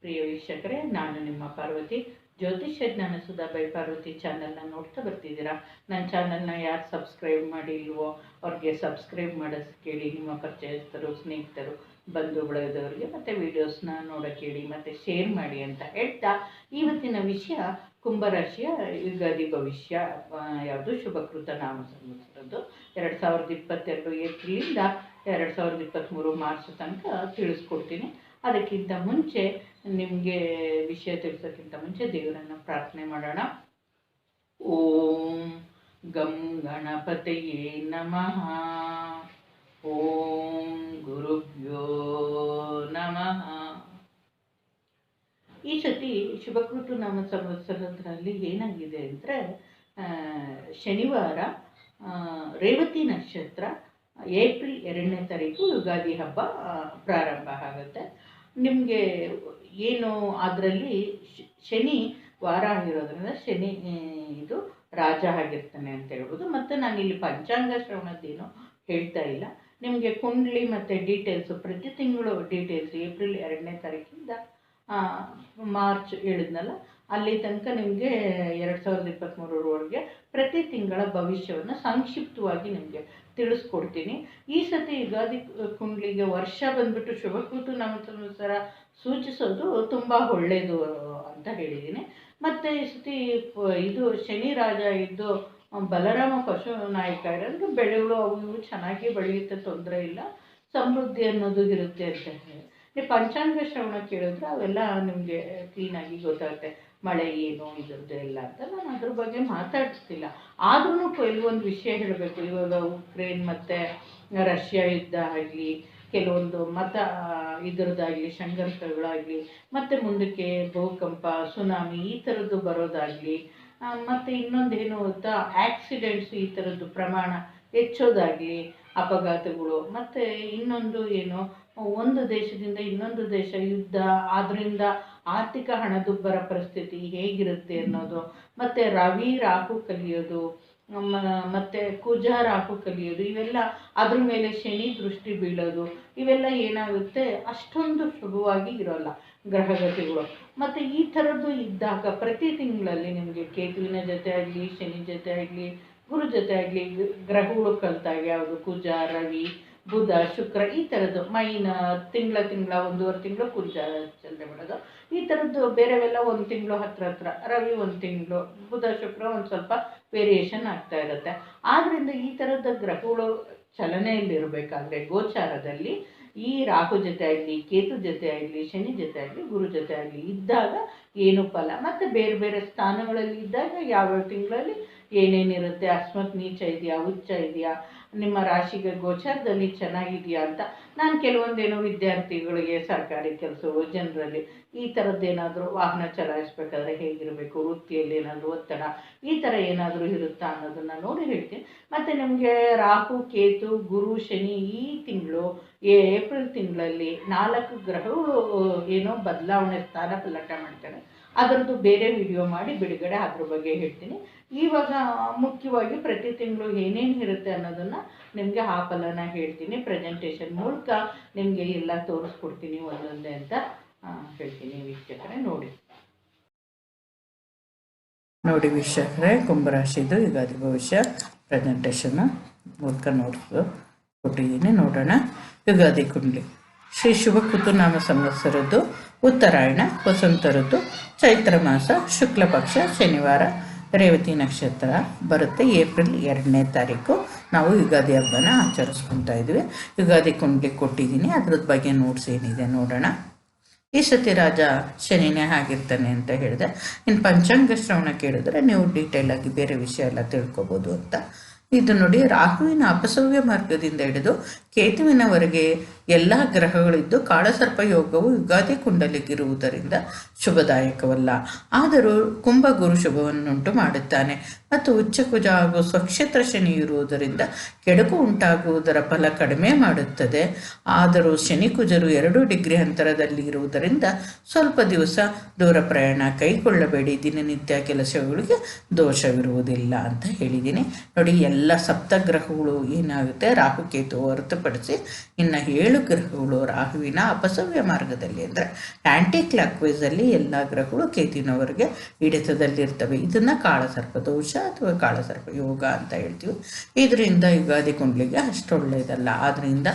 ಪ್ರಿಯ ವೀಕ್ಷಕರೇ, ನಾನು ನಿಮ್ಮ ಪಾರ್ವತಿ. ಜ್ಯೋತಿಷ್ಯ ಜ್ಞಾನ ಸುಧಾ ಬೈ ಪಾರ್ವತಿ ಚಾನಲ್ನ ನೋಡ್ತಾ ಬರ್ತಿದ್ದೀರಾ. ನನ್ನ ಚಾನಲ್ನ ಯಾರು ಸಬ್ಸ್ಕ್ರೈಬ್ ಮಾಡಿಲ್ವೋ ಅವ್ರಿಗೆ ಸಬ್ಸ್ಕ್ರೈಬ್ ಮಾಡೋದಕ್ಕೆ ಹೇಳಿ. ನಿಮ್ಮ ಪರಿಚಯಸ್ಥರು, ಸ್ನೇಹಿತರು, ಬಂಧು ಬಳಗದವರಿಗೆ ಮತ್ತು ವೀಡಿಯೋಸ್ನ ನೋಡೋಕ್ಕೆ ಹೇಳಿ ಮತ್ತು ಶೇರ್ ಮಾಡಿ ಅಂತ ಹೇಳ್ತಾ, ಇವತ್ತಿನ ವಿಷಯ ಕುಂಭರಾಶಿಯ ಯುಗಾದಿ ಭವಿಷ್ಯ. ಯಾವುದು ಶುಭಕೃತ ನಾಮ ಸಂವತ್ಸರದ್ದು 2022 ಏಪ್ರಿಲಿಂದ 2023 ಮಾರ್ಚ್ ತನಕ ತಿಳಿಸ್ಕೊಡ್ತೀನಿ. ಅದಕ್ಕಿಂತ ಮುಂಚೆ ನಿಮಗೆ ವಿಷಯ ತಿಳಿಸೋಕ್ಕಿಂತ ಮುಂಚೆ ದೇವರನ್ನು ಪ್ರಾರ್ಥನೆ ಮಾಡೋಣ. ಓಂ ಗಂ ಗಣಪತಯೇ ನಮಃ. ಓಂ ಗುರುಭ್ಯೋ ನಮಃ. ಈ ಸತಿ ಶುಭಕೃತು ನಾಮ ಸಂವತ್ಸರದಲ್ಲಿ ಏನಾಗಿದೆ ಅಂದರೆ, ಶನಿವಾರ ರೇವತಿ ನಕ್ಷತ್ರ ಏಪ್ರಿಲ್ 2ನೇ ತಾರೀಕು ಯುಗಾದಿ ಹಬ್ಬ ಪ್ರಾರಂಭ ಆಗುತ್ತೆ. ನಿಮಗೆ ಏನು ಅದರಲ್ಲಿ ಶನಿ ವಾರ ಆಗಿರೋದ್ರಿಂದ ಶನಿ ಇದು ರಾಜ ಆಗಿರ್ತಾನೆ ಅಂತ ಹೇಳ್ಬೋದು. ಮತ್ತು ನಾನಿಲ್ಲಿ ಪಂಚಾಂಗ ಶ್ರವಣದ್ದೇನು ಹೇಳ್ತಾ ಇಲ್ಲ. ನಿಮಗೆ ಕುಂಡ್ಲಿ ಮತ್ತು ಡೀಟೇಲ್ಸು ಪ್ರತಿ ತಿಂಗಳು ಡೀಟೇಲ್ಸ್ ಏಪ್ರಿಲ್ 2ನೇ ತಾರೀಕಿಂದ ಮಾರ್ಚ್ ಹೇಳಿದ್ನಲ್ಲ, ಅಲ್ಲಿ ತನಕ ನಿಮಗೆ 2023ರವರೆಗೆ ಪ್ರತಿ ತಿಂಗಳ ಭವಿಷ್ಯವನ್ನು ಸಂಕ್ಷಿಪ್ತವಾಗಿ ನಿಮಗೆ ತಿಳಿಸ್ಕೊಡ್ತೀನಿ. ಈ ಸತಿ ಯುಗಾದಿ ಕುಂಡ್ಲಿಗೆ ವರ್ಷ ಬಂದ್ಬಿಟ್ಟು ಶುಭಕೃತು ನಾಮ ಸಂವತ್ಸರ ಸೂಚಿಸೋದು ತುಂಬ ಒಳ್ಳೆಯದು ಅಂತ ಹೇಳಿದ್ದೀನಿ. ಮತ್ತು ಈ ಸತಿ ಇದು ಶನಿ ರಾಜ ಇದ್ದು ಬಲರಾಮ ಪಶು ನಾಯಕ ಇರೋದು, ಬೆಳೆಗಳು ಅವು ಇವು ಚೆನ್ನಾಗಿ ಬೆಳೆಯುತ್ತೆ, ತೊಂದರೆ ಇಲ್ಲ, ಸಮೃದ್ಧಿ ಅನ್ನೋದು ಇರುತ್ತೆ ಅಂತ ಹೇಳಿ. ನೀವು ಪಂಚಾಂಗ ಶ್ರವಣ ಕೇಳಿದ್ರೆ ಅವೆಲ್ಲ ನಿಮಗೆ ಕ್ಲೀನಾಗಿ ಗೊತ್ತಾಗುತ್ತೆ. ಮಳೆ ಏನು ಇದ್ರದ್ದು ಎಲ್ಲ ಅಂತ ನಾನು ಅದ್ರ ಬಗ್ಗೆ ಮಾತಾಡಿಸ್ತಿಲ್ಲ. ಆದ್ರೂ ಕೆಲವೊಂದು ವಿಷಯ ಹೇಳಬೇಕು. ಇವಾಗ ಉಕ್ರೇನ್ ಮತ್ತು ರಷ್ಯಾ ಯುದ್ಧ ಆಗಲಿ, ಕೆಲವೊಂದು ಮತ ಇದರದ್ದಾಗಲಿ, ಸಂಘರ್ಷಗಳಾಗಲಿ, ಮತ್ತು ಮುಂದಕ್ಕೆ ಭೂಕಂಪ, ಸುನಾಮಿ ಈ ಥರದ್ದು ಬರೋದಾಗಲಿ, ಮತ್ತು ಇನ್ನೊಂದೇನು ಗೊತ್ತಾ, ಆಕ್ಸಿಡೆಂಟ್ಸ್ ಈ ಥರದ್ದು ಪ್ರಮಾಣ ಹೆಚ್ಚೋದಾಗಲಿ, ಅಪಘಾತಗಳು, ಮತ್ತು ಇನ್ನೊಂದು ಏನು, ಒಂದು ದೇಶದಿಂದ ಇನ್ನೊಂದು ದೇಶ ಯುದ್ಧ, ಆದ್ದರಿಂದ ಆರ್ಥಿಕ ಹಣದುಬ್ಬರ ಪರಿಸ್ಥಿತಿ ಹೇಗಿರುತ್ತೆ ಅನ್ನೋದು, ಮತ್ತು ರವಿ ರಾಹು ಕಲಿಯೋದು, ಮತ್ತು ಕುಜ ರಾಹು ಕಲಿಯೋದು, ಇವೆಲ್ಲ ಅದ್ರ ಮೇಲೆ ಶನಿ ದೃಷ್ಟಿ ಬೀಳೋದು, ಇವೆಲ್ಲ ಏನಾಗುತ್ತೆ ಅಷ್ಟೊಂದು ಶುಭವಾಗಿ ಇರೋಲ್ಲ ಗ್ರಹಗತಿಗಳು. ಮತ್ತು ಈ ಥರದ್ದು ಇದ್ದಾಗ ಪ್ರತಿ ತಿಂಗಳಲ್ಲಿ ನಿಮಗೆ ಕೇತುವಿನ ಜೊತೆ ಆಗಲಿ, ಶನಿ ಜೊತೆ ಆಗಲಿ, ಗುರು ಜೊತೆ ಆಗಲಿ ಗ್ರಹಗಳು ಕಲಿತಾಗ ಯಾವುದು ಕುಜ, ರವಿ, ಬುಧ, ಶುಕ್ರ ಈ ಥರದ್ದು ತಿಂಗಳ 1.5 ತಿಂಗಳು ಕುಜ ಚಲನೆ ಮಾಡೋದು, ಈ ಥರದ್ದು ಬೇರೆವೆಲ್ಲ 1 ತಿಂಗಳು ಹತ್ರ, ರವಿ 1 ತಿಂಗಳು, ಬುಧ ಶುಕ್ರ ಒಂದು ಸ್ವಲ್ಪ ವೇರಿಯೇಷನ್ ಆಗ್ತಾ ಇರುತ್ತೆ. ಆದ್ದರಿಂದ ಈ ಥರದ ಗ್ರಹಗಳು ಚಲನೆಯಲ್ಲಿರಬೇಕಾದ್ರೆ ಗೋಚಾರದಲ್ಲಿ ಈ ರಾಹು ಜೊತೆ ಆಗಲಿ, ಕೇತು ಜೊತೆ ಆಗಲಿ, ಶನಿ ಜೊತೆ ಆಗಲಿ, ಗುರು ಜೊತೆ ಆಗಲಿ ಇದ್ದಾಗ ಏನು ಫಲ, ಮತ್ತು ಬೇರೆ ಬೇರೆ ಸ್ಥಾನಗಳಲ್ಲಿ ಇದ್ದಾಗ ಯಾವ್ಯಾವ ತಿಂಗಳಲ್ಲಿ ಏನೇನಿರುತ್ತೆ, ಅಸ್ಮತ್ ನೀಚ ಇದೆಯಾ, ಉಚ್ಚ ಇದೆಯಾ, ನಿಮ್ಮ ರಾಶಿಗೆ ಗೋಚಾರದಲ್ಲಿ ಚೆನ್ನಾಗಿದೆಯಾ ಅಂತ ನಾನು ಕೆಲವೊಂದೇನೋ ವಿದ್ಯಾರ್ಥಿಗಳಿಗೆ, ಸರ್ಕಾರಿ ಕೆಲಸವು, ಜನರಲ್ಲಿ ಈ ಥರದ್ದೇನಾದರೂ ವಾಹನ ಚಲಾಯಿಸ್ಬೇಕಾದ್ರೆ ಹೇಗಿರಬೇಕು, ವೃತ್ತಿಯಲ್ಲಿ ಏನಾದರೂ ಒತ್ತಡ ಈ ಥರ ಏನಾದರೂ ಇರುತ್ತಾ ಅನ್ನೋದನ್ನು ನೋಡಿ ಹೇಳ್ತೀನಿ. ಮತ್ತು ನಿಮಗೆ ರಾಹು, ಕೇತು, ಗುರು, ಶನಿ ಈ ತಿಂಗಳು ಏಪ್ರಿಲ್ ತಿಂಗಳಲ್ಲಿ 4 ಗ್ರಹಗಳು ಏನೋ ಬದಲಾವಣೆ ಸ್ಥಾನ ಪಲ್ಲಟ ಮಾಡ್ತಾರೆ. ಅದರದ್ದು ಬೇರೆ ವಿಡಿಯೋ ಮಾಡಿ ಬಿಡುಗಡೆ ಅದ್ರ ಬಗ್ಗೆ ಹೇಳ್ತೀನಿ. ಇವಾಗ ಮುಖ್ಯವಾಗಿ ಪ್ರತಿ ತಿಂಗಳು ಏನೇನು ಇರುತ್ತೆ ಅನ್ನೋದನ್ನು ನಿಮಗೆ ಆ ಫಲನ ಹೇಳ್ತೀನಿ. ಪ್ರೆಸೆಂಟೇಷನ್ ಮೂಲಕ ನಿಮಗೆ ಎಲ್ಲ ತೋರಿಸ್ಕೊಡ್ತೀನಿ ಒಂದೊಂದೇ ಅಂತ ಹೇಳ್ತೀನಿ. ವೀಕ್ಷಕರೇ ನೋಡಿ ವೀಕ್ಷಕರೇ, ಕುಂಭರಾಶಿದು ಯುಗಾದಿ ಭವಿಷ್ಯ ಪ್ರೆಸೆಂಟೇಷನ್ ಮೂಲಕ ಕೊಟ್ಟಿದ್ದೀನಿ. ನೋಡೋಣ. ಯುಗಾದಿ ಕುಂಡ್ಲಿ ಶ್ರೀ ಶುಭಕೃತು ನಾಮ ಸಂವತ್ಸರದ್ದು ಉತ್ತರಾಯಣ, ವಸಂತ ಋತು, ಚೈತ್ರ ಮಾಸ, ಶುಕ್ಲ ಪಕ್ಷ, ಶನಿವಾರ, ರೇವತಿ ನಕ್ಷತ್ರ ಬರುತ್ತೆ. ಏಪ್ರಿಲ್ 2ನೇ ತಾರೀಕು ನಾವು ಯುಗಾದಿ ಹಬ್ಬನ ಆಚರಿಸ್ಕೊತಾ ಇದ್ವಿ. ಯುಗಾದಿ ಕುಂಡ್ಲಿ ಕೊಟ್ಟಿದ್ದೀನಿ, ಅದ್ರದ್ದು ಬಗ್ಗೆ ನೋಟ್ಸ್ ಏನಿದೆ ನೋಡೋಣ. ಈ ಸತಿ ರಾಜ ಶನಿನೇ ಆಗಿರ್ತಾನೆ ಅಂತ ಹೇಳಿದೆ. ಇನ್ನು ಪಂಚಾಂಗ ಶ್ರವಣ ಕೇಳಿದ್ರೆ ನೀವು ಡೀಟೇಲಾಗಿ ಬೇರೆ ವಿಷಯ ಎಲ್ಲ ತಿಳ್ಕೊಬೋದು ಅಂತ. ಇದು ನೋಡಿ, ರಾಹುವಿನ ಅಪಸವ್ಯ ಮಾರ್ಗದಿಂದ ಹಿಡಿದು ಕೇತುವಿನವರೆಗೆ ಎಲ್ಲ ಗ್ರಹಗಳಿದ್ದು ಕಾಳಸರ್ಪ ಯೋಗವು ಯುಗಾದಿ ಕುಂಡಲಿಗಿರುವುದರಿಂದ ಶುಭದಾಯಕವಲ್ಲ. ಆದರೂ ಕುಂಭ ಗುರು ಶುಭವನ್ನುಂಟು ಮಾಡುತ್ತಾನೆ ಮತ್ತು ಉಚ್ಚಕುಜ ಹಾಗೂ ಸ್ವಕ್ಷೇತ್ರ ಶನಿ ಇರುವುದರಿಂದ ಕೆಡುಕು ಉಂಟಾಗುವುದರ ಫಲ ಕಡಿಮೆ ಮಾಡುತ್ತದೆ. ಆದರೂ ಶನಿ ಕುಜರು 2 ಡಿಗ್ರಿ ಅಂತರದಲ್ಲಿ ಇರುವುದರಿಂದ ಸ್ವಲ್ಪ ದಿವಸ ದೂರ ಪ್ರಯಾಣ ಕೈಗೊಳ್ಳಬೇಡಿ. ದಿನನಿತ್ಯ ಕೆಲಸಗಳಿಗೆ ದೋಷವಿರುವುದಿಲ್ಲ ಅಂತ ಹೇಳಿದ್ದೀನಿ. ನೋಡಿ, ಎಲ್ಲ ಸಪ್ತಗ್ರಹಗಳು ಏನಾಗುತ್ತೆ, ರಾಹುಕೇತು ಹೊರತುಪಡಿಸಿ ಇನ್ನು 7 7 ಗ್ರಹಗಳು ರಾಹುವಿನ ಅಪಸವ್ಯ ಮಾರ್ಗದಲ್ಲಿ ಅಂದರೆ ಆ್ಯಂಟಿ ಕ್ಲಾಕ್ ವೈಸಲ್ಲಿ ಎಲ್ಲ ಗ್ರಹಗಳು ಕೇತುವಿನವರಿಗೆ ಹಿಡಿತದಲ್ಲಿರ್ತವೆ. ಇದನ್ನು ಕಾಳಸರ್ಪ ದೋಷ ಅಥವಾ ಕಾಳಸರ್ಪ ಯೋಗ ಅಂತ ಹೇಳ್ತೀವಿ. ಇದರಿಂದ ಯುಗಾದಿ ಕುಂಡ್ಲಿಗೆ ಅಷ್ಟು ಒಳ್ಳೆಯದಲ್ಲ. ಆದ್ದರಿಂದ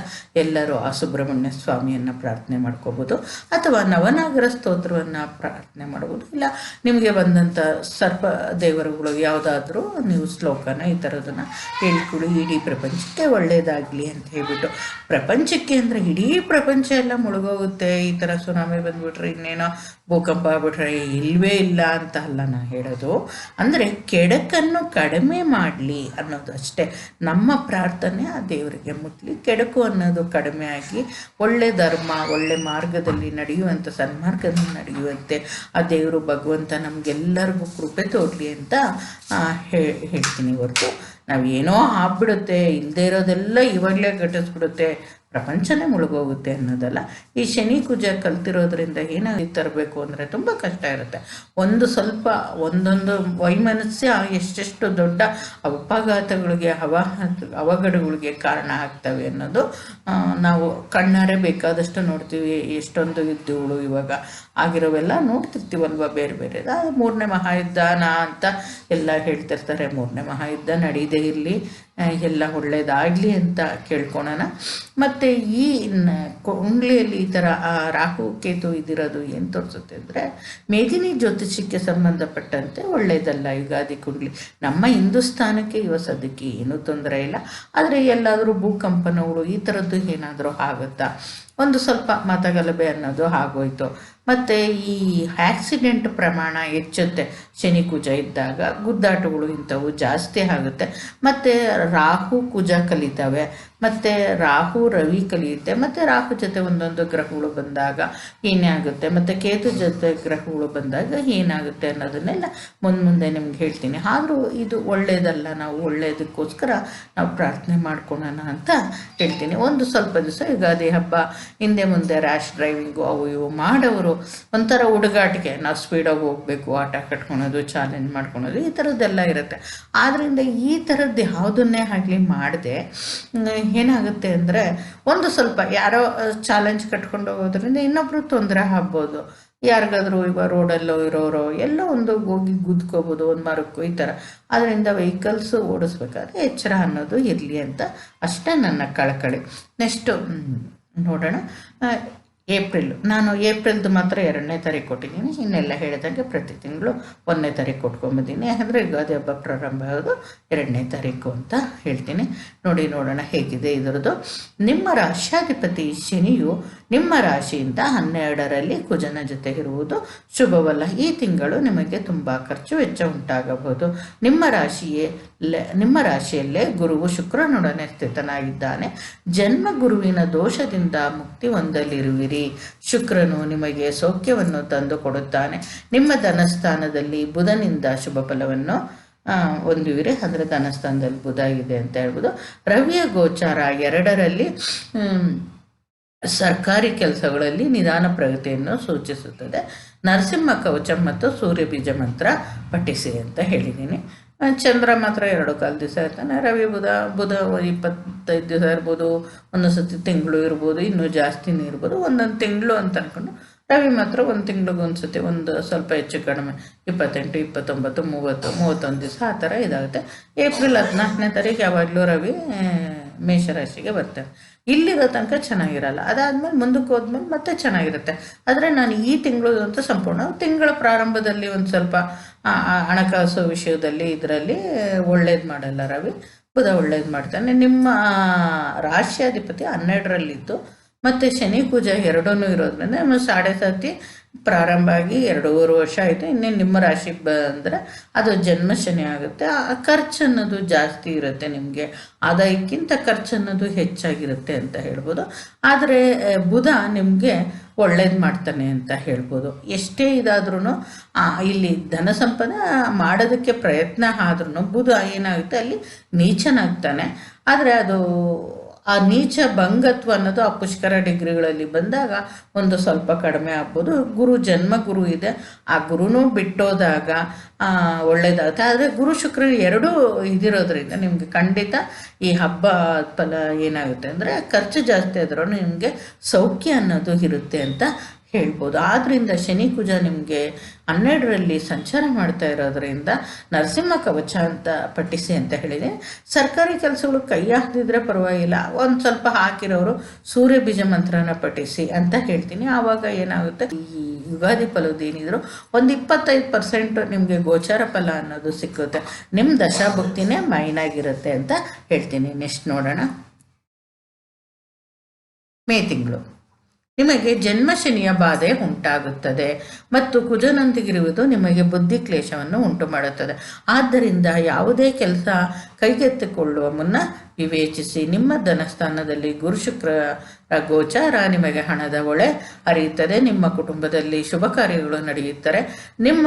ಎಲ್ಲರೂ ಆ ಸುಬ್ರಹ್ಮಣ್ಯ ಸ್ವಾಮಿಯನ್ನು ಪ್ರಾರ್ಥನೆ ಮಾಡ್ಕೋಬೋದು ಅಥವಾ ನವನಾಗರ ಸ್ತೋತ್ರವನ್ನು ಪ್ರಾರ್ಥನೆ ಮಾಡ್ಬೋದು. ಇಲ್ಲ ನಿಮಗೆ ಬಂದಂಥ ಸರ್ಪ ದೇವರುಗಳು ಯಾವುದಾದ್ರೂ ನೀವು ಶ್ಲೋಕನ ಈ ಥರದನ್ನು ಹೇಳ್ಕೊಳ್ಳಿ. ಇಡೀ ಪ್ರಪಂಚಕ್ಕೆ ಒಳ್ಳೆಯದಾಗಲಿ ಅಂತ ಹೇಳ್ಬಿಟ್ಟು. ಪ್ರಪಂಚಕ್ಕೆ ಅಂದರೆ ಇಡೀ ಪ್ರಪಂಚ ಎಲ್ಲ ಮುಳುಗೋಗುತ್ತೆ, ಈ ಥರ ಸುನಾಮಿ ಬಂದುಬಿಟ್ರೆ, ಇನ್ನೇನೋ ಭೂಕಂಪ ಆಗ್ಬಿಟ್ರೆ ಇಲ್ಲವೇ ಇಲ್ಲ ಅಂತ ಅಲ್ಲ ನಾನು ಹೇಳೋದು. ಅಂದರೆ ಕೆಡಕನ್ನು ಕಡಿಮೆ ಮಾಡಲಿ ಅನ್ನೋದು ಅಷ್ಟೇ. ನಮ್ಮ ಪ್ರಾರ್ಥನೆ ಆ ದೇವರಿಗೆ ಮುಟ್ಲಿ, ಕೆಡಕು ಅನ್ನೋದು ಕಡಿಮೆ ಆಗಿ ಒಳ್ಳೆ ಧರ್ಮ ಒಳ್ಳೆ ಮಾರ್ಗದಲ್ಲಿ ನಡೆಯುವಂಥ ಸನ್ಮಾರ್ಗದಲ್ಲಿ ನಡೆಯುವಂತೆ ಆ ದೇವರು ಭಗವಂತ ನಮಗೆಲ್ಲರಿಗೂ ಕೃಪೆ ತೋರಲಿ ಅಂತ ಹೇಳ್ತೀನಿ. ಹೊರತು ನಾವು ಏನೋ ಆಗ್ಬಿಡುತ್ತೆ, ಇಲ್ಲದೆ ಇರೋದೆಲ್ಲ ಇವಾಗಲೇ ಘಟಿಸ್ಬಿಡುತ್ತೆ, ಪ್ರಪಂಚನೇ ಮುಳುಗೋಗುತ್ತೆ ಅನ್ನೋದಲ್ಲ. ಈ ಶನಿ ಕುಜ ಕಲ್ತಿರೋದ್ರಿಂದ ಏನಾಗಿ ತರಬೇಕು ಅಂದರೆ ತುಂಬ ಕಷ್ಟ ಇರುತ್ತೆ. ಸ್ವಲ್ಪ ಒಂದೊಂದು ವೈಮನಸ್ಯ ಎಷ್ಟೆಷ್ಟು ದೊಡ್ಡ ಅಪಘಾತಗಳಿಗೆ ಅವಘಡಗಳಿಗೆ ಕಾರಣ ಆಗ್ತವೆ ಅನ್ನೋದು ನಾವು ಕಣ್ಣಾರೆ ಬೇಕಾದಷ್ಟು ನೋಡ್ತೀವಿ. ಎಷ್ಟೊಂದು ಯುದ್ಧಗಳು ಇವಾಗ ಆಗಿರೋವೆಲ್ಲ ನೋಡ್ತಿರ್ತೀವಲ್ವ, ಬೇರೆ ಬೇರೆ. 3ನೇ ಮಹಾಯುದ್ಧನ ಅಂತ ಎಲ್ಲ ಹೇಳ್ತಿರ್ತಾರೆ. 3ನೇ ಮಹಾಯುದ್ಧ ನಡೀದೇ ಇರಲಿ, ಎಲ್ಲ ಒಳ್ಳೆಯದಾಗಲಿ ಅಂತ ಕೇಳ್ಕೊಳೋಣ. ಮತ್ತು ಈ ಕುಂಡ್ಲಿಯಲ್ಲಿ ಈ ಥರ ರಾಹು ಕೇತು ಇದಿರೋದು ಏನು ತೋರಿಸುತ್ತೆ ಅಂದರೆ ಮೇದಿನಿ ಜ್ಯೋತಿಷಕ್ಕೆ ಸಂಬಂಧಪಟ್ಟಂತೆ ಒಳ್ಳೆಯದಲ್ಲ ಯುಗಾದಿ ಕುಂಡ್ಲಿ. ನಮ್ಮ ಹಿಂದೂಸ್ತಾನಕ್ಕೆ ಸದ್ಯಕ್ಕೆ ಏನೂ ತೊಂದರೆ ಇಲ್ಲ. ಆದರೆ ಎಲ್ಲಾದರೂ ಭೂಕಂಪನಗಳು ಈ ಥರದ್ದು ಏನಾದರೂ ಆಗುತ್ತಾ, ಒಂದು ಸ್ವಲ್ಪ ಮತಗಲಭೆ ಅನ್ನೋದು ಆಗೋಯ್ತು. ಮತ್ತು ಈ ಆಕ್ಸಿಡೆಂಟ್ ಪ್ರಮಾಣ ಹೆಚ್ಚುತ್ತೆ ಶನಿ ಕುಜ ಇದ್ದಾಗ. ಗುದ್ದಾಟಗಳು ಇಂಥವು ಜಾಸ್ತಿ ಆಗುತ್ತೆ. ಮತ್ತು ರಾಹು ಕುಜ ಕಲಿತವೆ, ಮತ್ತು ರಾಹು ರವಿ ಕಲಿಯುತ್ತೆ. ಮತ್ತು ರಾಹು ಜೊತೆ ಒಂದೊಂದು ಗ್ರಹಗಳು ಬಂದಾಗ ಏನೇ ಆಗುತ್ತೆ, ಮತ್ತು ಕೇತು ಜೊತೆ ಗ್ರಹಗಳು ಬಂದಾಗ ಏನಾಗುತ್ತೆ ಅನ್ನೋದನ್ನೆಲ್ಲ ಮುಂದೆ ನಿಮ್ಗೆ ಹೇಳ್ತೀನಿ. ಆದರೂ ಇದು ಒಳ್ಳೆಯದಲ್ಲ, ನಾವು ಒಳ್ಳೆಯದಕ್ಕೋಸ್ಕರ ನಾವು ಪ್ರಾರ್ಥನೆ ಮಾಡ್ಕೊಳ್ಳೋಣ ಅಂತ ಹೇಳ್ತೀನಿ. ಒಂದು ಸ್ವಲ್ಪ ದಿವಸ ಯುಗಾದಿ ಹಬ್ಬ ಹಿಂದೆ ಮುಂದೆ ರ್ಯಾಶ್ ಡ್ರೈವಿಂಗು ಅವು ಇವು ಮಾಡೋರು ಒಂಥರ ಹುಡುಗಾಟಿಗೆ ನಾವು ಸ್ಪೀಡಾಗಿ ಹೋಗಬೇಕು, ಆಟ ಕಟ್ಕೊಳೋದು, ಚಾಲೆಂಜ್ ಮಾಡ್ಕೊಳೋದು, ಈ ಥರದ್ದೆಲ್ಲ ಇರುತ್ತೆ. ಆದ್ದರಿಂದ ಈ ಥರದ್ದು ಯಾವುದನ್ನೇ ಆಗಲಿ ಮಾಡದೆ ಏನಾಗುತ್ತೆ ಅಂದರೆ ಒಂದು ಸ್ವಲ್ಪ ಯಾರೋ ಚಾಲೆಂಜ್ ಕಟ್ಕೊಂಡು ಹೋಗೋದ್ರಿಂದ ಇನ್ನೊಬ್ಬರು ತೊಂದರೆ ಆಗ್ಬೋದು. ಯಾರಿಗಾದರೂ ಇವಾಗ ರೋಡಲ್ಲೋ ಇರೋರೋ ಎಲ್ಲೋ ಒಂದು ಹೋಗಿ ಗುದ್ಕೋಬೋದು ಒಂದು ಮರಕ್ಕೂ ಈ ಥರ. ಅದರಿಂದ ವೆಹಿಕಲ್ಸು ಓಡಿಸ್ಬೇಕಾದ್ರೆ ಎಚ್ಚರ ಅನ್ನೋದು ಇರಲಿ ಅಂತ ಅಷ್ಟೇ ನನ್ನ ಕಳಕಳಿ. ನೆಕ್ಸ್ಟು ನೋಡೋಣ. ನಾನು ಏಪ್ರಿಲ್ದು ಮಾತ್ರ 2ನೇ ತಾರೀಕು ಕೊಟ್ಟಿದ್ದೀನಿ. ಇನ್ನೆಲ್ಲ ಹೇಳಿದಂಗೆ ಪ್ರತಿ ತಿಂಗಳು 1ನೇ ತಾರೀಕು ಕೊಟ್ಕೊಂಬಂದಿನಿ. ಯಾಕಂದರೆ ಯುಗಾದಿ ಹಬ್ಬ ಪ್ರಾರಂಭ ಆಗೋದು 2ನೇ ತಾರೀಕು ಅಂತ ಹೇಳ್ತೀನಿ. ನೋಡೋಣ ಹೇಗಿದೆ ಇದರದ್ದು. ನಿಮ್ಮ ರಾಶ್ಯಾಧಿಪತಿ ಶನಿಯು ನಿಮ್ಮ ರಾಶಿಯಿಂದ 12ರಲ್ಲಿ ಕುಜನ ಜೊತೆ ಇರುವುದು ಶುಭವಲ್ಲ. ಈ ತಿಂಗಳು ನಿಮಗೆ ತುಂಬ ಖರ್ಚು ವೆಚ್ಚ ಉಂಟಾಗಬಹುದು. ನಿಮ್ಮ ರಾಶಿಯಲ್ಲೇ ಗುರುವು ಶುಕ್ರನೊಡನೆ ಸ್ಥಿತನಾಗಿದ್ದಾನೆ. ಜನ್ಮ ಗುರುವಿನ ದೋಷದಿಂದ ಮುಕ್ತಿ ಹೊಂದಲಿರುವಿರಿ. ಶುಕ್ರನು ನಿಮಗೆ ಸೌಖ್ಯವನ್ನು ತಂದು ಕೊಡುತ್ತಾನೆ. ನಿಮ್ಮ ಧನಸ್ಥಾನದಲ್ಲಿ ಬುಧನಿಂದ ಶುಭ ಫಲವನ್ನು ಹೊಂದುವಿರಿ. ಅಂದರೆ ಧನಸ್ಥಾನದಲ್ಲಿ ಬುಧ ಇದೆ ಅಂತ ಹೇಳ್ಬೋದು. ರವಿಯ ಗೋಚಾರ 2ರಲ್ಲಿ ಸರ್ಕಾರಿ ಕೆಲಸಗಳಲ್ಲಿ ನಿಧಾನ ಪ್ರಗತಿಯನ್ನು ಸೂಚಿಸುತ್ತದೆ. ನರಸಿಂಹ ಕವಚ ಮತ್ತು ಸೂರ್ಯ ಬೀಜ ಮಂತ್ರ ಪಠಿಸಿ ಅಂತ ಹೇಳಿದ್ದೀನಿ. ಚಂದ್ರ ಮಾತ್ರ 2 ಕಾಲು ದಿವಸ ಇರ್ತಾನೆ. ರವಿ ಬುಧ 25 ದಿವಸ ಇರ್ಬೋದು, ಒಂದೊಂದು ಸತಿ ತಿಂಗಳು ಇರ್ಬೋದು, ಇನ್ನೂ ಜಾಸ್ತಿನೇ ಇರ್ಬೋದು. ಒಂದೊಂದು ತಿಂಗಳು ಅಂತ ಅಂದ್ಕೊಂಡು ರವಿ ಮಾತ್ರ ಒಂದು ತಿಂಗಳಿಗೆ ಒಂದು ಸತಿ ಒಂದು ಸ್ವಲ್ಪ ಹೆಚ್ಚು ಕಡಿಮೆ 28, 29, 30, 31 ದಿವಸ ಆ ಥರ ಇದಾಗುತ್ತೆ. ಏಪ್ರಿಲ್ 14ನೇ ತಾರೀಕು ಯಾವಾಗಲೂ ರವಿ ಮೇಷರಾಶಿಗೆ ಬರ್ತಾರೆ. ಇಲ್ಲಿರೋ ತನಕ ಚೆನ್ನಾಗಿರಲ್ಲ, ಅದಾದಮೇಲೆ ಮುಂದಕ್ಕೆ ಹೋದ್ಮೇಲೆ ಮತ್ತೆ ಚೆನ್ನಾಗಿರುತ್ತೆ. ಆದರೆ ನಾನು ಈ ತಿಂಗಳು ಅಂತ ಸಂಪೂರ್ಣ ತಿಂಗಳ ಪ್ರಾರಂಭದಲ್ಲಿ ಒಂದು ಸ್ವಲ್ಪ ಹಣಕಾಸು ವಿಷಯದಲ್ಲಿ ಇದರಲ್ಲಿ ಒಳ್ಳೇದು ಮಾಡಲ್ಲ ರವಿ. ಬುಧ ಒಳ್ಳೇದು ಮಾಡ್ತಾನೆ. ನಿಮ್ಮ ರಾಶ್ಯಾಧಿಪತಿ 12ರಲ್ಲಿದ್ದು ಮತ್ತು ಶನಿ ಕುಜ 2 ಇರೋದ್ರಿಂದ ನಮ್ಮ 7.5 ಪ್ರಾರಂಭ ಆಗಿ 2.5 ವರ್ಷ ಆಯಿತು. ಇನ್ನೇನು ನಿಮ್ಮ ರಾಶಿಗೆ ಬಂದರೆ ಅದು ಜನ್ಮ ಶನಿ ಆಗುತ್ತೆ. ಆ ಖರ್ಚು ಅನ್ನೋದು ಜಾಸ್ತಿ ಇರುತ್ತೆ, ನಿಮಗೆ ಆದಾಯಕ್ಕಿಂತ ಖರ್ಚು ಅನ್ನೋದು ಹೆಚ್ಚಾಗಿರುತ್ತೆ ಅಂತ ಹೇಳ್ಬೋದು. ಆದರೆ ಬುಧ ನಿಮಗೆ ಒಳ್ಳೇದು ಮಾಡ್ತಾನೆ ಅಂತ ಹೇಳ್ಬೋದು. ಎಷ್ಟೇ ಇದಾದ್ರೂ ಇಲ್ಲಿ ಧನ ಸಂಪದ ಮಾಡೋದಕ್ಕೆ ಪ್ರಯತ್ನ ಆದ್ರೂ ಬುಧ ಏನಾಗುತ್ತೆ ಅಲ್ಲಿ ನೀಚನಾಗ್ತಾನೆ. ಆದರೆ ಅದು ಆ ನೀಚ ಭಂಗತ್ವ ಅನ್ನೋದು ಆ ಪುಷ್ಕರ ಡಿಗ್ರಿಗಳಲ್ಲಿ ಬಂದಾಗ ಒಂದು ಸ್ವಲ್ಪ ಕಡಿಮೆ ಆಗ್ಬೋದು. ಗುರು ಜನ್ಮ ಗುರು ಇದೆ, ಆ ಗುರುನೂ ಬಿಟ್ಟೋದಾಗ ಒಳ್ಳೇದಾಗುತ್ತೆ. ಆದರೆ ಗುರು ಶುಕ್ರ ಎರಡೂ ಇದಿರೋದ್ರಿಂದ ನಿಮಗೆ ಖಂಡಿತ ಈ ಹಬ್ಬ ಫಲ ಏನಾಗುತ್ತೆ ಅಂದರೆ ಖರ್ಚು ಜಾಸ್ತಿ ಆದ್ರೂ ನಿಮಗೆ ಸೌಖ್ಯ ಅನ್ನೋದು ಇರುತ್ತೆ ಅಂತ ಹೇಳ್ಬೋದು. ಆದ್ದರಿಂದ ಶನಿ ಕುಜ ನಿಮಗೆ 12ರಲ್ಲಿ ಸಂಚಾರ ಮಾಡ್ತಾ ಇರೋದ್ರಿಂದ ನರಸಿಂಹ ಕವಚ ಅಂತ ಪಠಿಸಿ ಅಂತ ಹೇಳಿದೆ. ಸರ್ಕಾರಿ ಕೆಲಸಗಳು ಕೈ ಹಾಕದಿದ್ರೆ ಪರವಾಗಿಲ್ಲ, ಒಂದು ಸ್ವಲ್ಪ ಹಾಕಿರೋರು ಸೂರ್ಯ ಬೀಜ ಮಂತ್ರನ ಪಠಿಸಿ ಅಂತ ಹೇಳ್ತೀನಿ. ಆವಾಗ ಏನಾಗುತ್ತೆ, ಈ ಯುಗಾದಿ ಫಲದ ಏನಿದ್ರು ಒಂದು 25% ನಿಮಗೆ ಗೋಚಾರ ಫಲ ಅನ್ನೋದು ಸಿಕ್ಕುತ್ತೆ. ನಿಮ್ಮ ದಶಾಭುಕ್ತಿನೇ ಮೈನ್ ಆಗಿರುತ್ತೆ ಅಂತ ಹೇಳ್ತೀನಿ. ನೆಕ್ಸ್ಟ್ ನೋಡೋಣ. ಮೇ ತಿಂಗಳು ನಿಮಗೆ ಜನ್ಮ ಶನಿಯ ಬಾಧೆ ಉಂಟಾಗುತ್ತದೆ ಮತ್ತು ಕುಜನೊಂದಿಗಿರುವುದು ನಿಮಗೆ ಬುದ್ಧಿ ಕ್ಲೇಶವನ್ನು ಉಂಟು ಮಾಡುತ್ತದೆ. ಆದ್ದರಿಂದ ಯಾವುದೇ ಕೆಲಸ ಕೈಗೆತ್ತಿಕೊಳ್ಳುವ ಮುನ್ನ ವಿವೇಚಿಸಿ. ನಿಮ್ಮ ಧನಸ್ಥಾನದಲ್ಲಿ ಗುರು ಶುಕ್ರ ಗೋಚಾರ ನಿಮಗೆ ಹಣದ ಹೊಳೆ ಹರಿಯುತ್ತದೆ. ನಿಮ್ಮ ಕುಟುಂಬದಲ್ಲಿ ಶುಭ ಕಾರ್ಯಗಳು ನಡೆಯುತ್ತಾರೆ. ನಿಮ್ಮ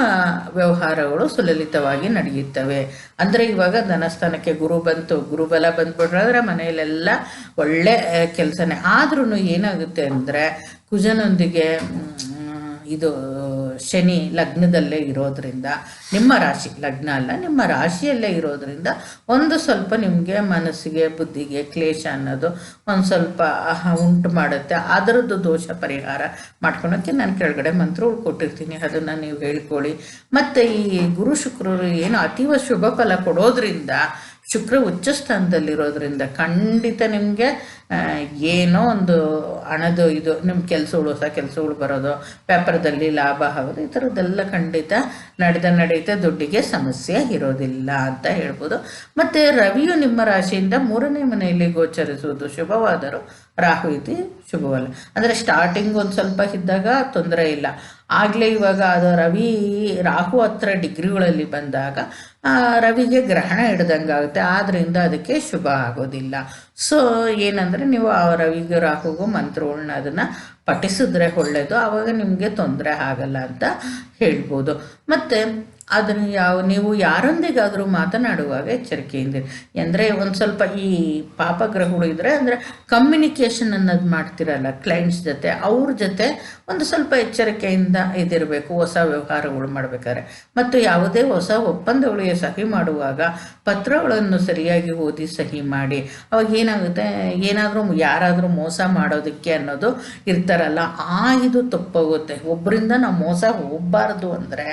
ವ್ಯವಹಾರಗಳು ಸುಲಲಿತವಾಗಿ ನಡೆಯುತ್ತವೆ. ಅಂದರೆ ಇವಾಗ ಧನಸ್ಥಾನಕ್ಕೆ ಗುರು ಬಂತು, ಗುರುಬಲ ಬಂದ್ಬಿಟ್ರೆ ಮನೆಯಲ್ಲೆಲ್ಲ ಒಳ್ಳೆ ಕೆಲಸನೇ. ಆದ್ರೂ ಏನಾಗುತ್ತೆ ಅಂದರೆ ಕುಜನೊಂದಿಗೆ ಇದು ಶನಿ ಲಗ್ನದಲ್ಲೇ ಇರೋದ್ರಿಂದ, ನಿಮ್ಮ ರಾಶಿ ಲಗ್ನ ಅಲ್ಲ ನಿಮ್ಮ ರಾಶಿಯಲ್ಲೇ ಇರೋದ್ರಿಂದ ಒಂದು ಸ್ವಲ್ಪ ನಿಮಗೆ ಮನಸ್ಸಿಗೆ ಬುದ್ಧಿಗೆ ಕ್ಲೇಶ ಅನ್ನೋದು ಒಂದು ಸ್ವಲ್ಪ ಉಂಟು ಮಾಡುತ್ತೆ. ಅದರದ್ದು ದೋಷ ಪರಿಹಾರ ಮಾಡ್ಕೊಳಕ್ಕೆ ನಾನು ಕೆಳಗಡೆ ಮಂತ್ರಗಳು ಕೊಟ್ಟಿರ್ತೀನಿ, ಅದನ್ನು ನೀವು ಹೇಳ್ಕೊಳ್ಳಿ. ಮತ್ತು ಈ ಗುರು ಶುಕ್ರರು ಏನು ಅತೀವ ಶುಭ ಫಲ ಕೊಡೋದ್ರಿಂದ, ಶುಕ್ರ ಉಚ್ಚ ಸ್ಥಾನದಲ್ಲಿರೋದ್ರಿಂದ ಖಂಡಿತ ನಿಮಗೆ ಏನೋ ಒಂದು ಹಣದು ಇದು ನಿಮ್ಮ ಕೆಲಸಗಳು, ಹೊಸ ಕೆಲಸಗಳು ಬರೋದು, ಪೇಪರ್ದಲ್ಲಿ ಲಾಭ ಆಗೋದು, ಈ ಥರದ್ದೆಲ್ಲ ಖಂಡಿತ ನಡೆಯುತ್ತೆ. ದುಡ್ಡಿಗೆ ಸಮಸ್ಯೆ ಇರೋದಿಲ್ಲ ಅಂತ ಹೇಳ್ಬೋದು. ಮತ್ತು ರವಿಯು ನಿಮ್ಮ ರಾಶಿಯಿಂದ 3ನೇ ಮನೆಯಲ್ಲಿ ಗೋಚರಿಸುವುದು ಶುಭವಾದರೂ ರಾಹು ಇತಿ ಶುಭವಲ್ಲ. ಅಂದರೆ ಸ್ಟಾರ್ಟಿಂಗ್ ಒಂದು ಸ್ವಲ್ಪ ಇದ್ದಾಗ ತೊಂದರೆ ಇಲ್ಲ, ಆಗಲೇ ಇವಾಗ ಅದು ರವಿ ರಾಹು ಹತ್ರ ಡಿಗ್ರಿಗಳಲ್ಲಿ ಬಂದಾಗ ರವಿಗೆ ಗ್ರಹಣ ಹಿಡ್ದಂಗಾಗುತ್ತೆ. ಆದ್ದರಿಂದ ಅದಕ್ಕೆ ಶುಭ ಆಗೋದಿಲ್ಲ. ಸೊ ಏನಂದರೆ ನೀವು ಆ ರವಿಗೂ ರಾಹುಗೂ ಮಂತ್ರಗಳನ್ನ ಅದನ್ನು ಪಠಿಸಿದ್ರೆ ಒಳ್ಳೆಯದು, ಆವಾಗ ನಿಮಗೆ ತೊಂದರೆ ಆಗಲ್ಲ ಅಂತ ಹೇಳ್ಬೋದು. ಮತ್ತು ಅದನ್ನು ನೀವು ಯಾರೊಂದಿಗಾದರೂ ಮಾತನಾಡುವಾಗ ಎಚ್ಚರಿಕೆಯಿಂದಿರಿ. ಅಂದರೆ ಒಂದು ಸ್ವಲ್ಪ ಈ ಪಾಪಗ್ರಹಗಳು ಇದ್ದರೆ, ಅಂದರೆ ಕಮ್ಯುನಿಕೇಷನ್ ಅನ್ನೋದು ಮಾಡ್ತಿರಲ್ಲ ಕ್ಲೈಂಟ್ಸ್ ಜೊತೆ, ಅವ್ರ ಜೊತೆ ಒಂದು ಸ್ವಲ್ಪ ಎಚ್ಚರಿಕೆಯಿಂದ ಇದಿರಬೇಕು ಹೊಸ ವ್ಯವಹಾರಗಳು ಮಾಡಬೇಕಾದ್ರೆ. ಮತ್ತು ಯಾವುದೇ ಹೊಸ ಒಪ್ಪಂದಗಳಿಗೆ ಸಹಿ ಮಾಡುವಾಗ ಪತ್ರಗಳನ್ನು ಸರಿಯಾಗಿ ಓದಿ ಸಹಿ ಮಾಡಿ. ಅವಾಗ ಏನಾಗುತ್ತೆ, ಏನಾದರೂ ಯಾರಾದರೂ ಮೋಸ ಮಾಡೋದಕ್ಕೆ ಅನ್ನೋದು ಇರ್ತಾರಲ್ಲ, ಇದು ತಪ್ಪೋಗುತ್ತೆ. ಒಬ್ಬರಿಂದ ನಾವು ಮೋಸ ಹೋಗಬಾರ್ದು ಅಂದರೆ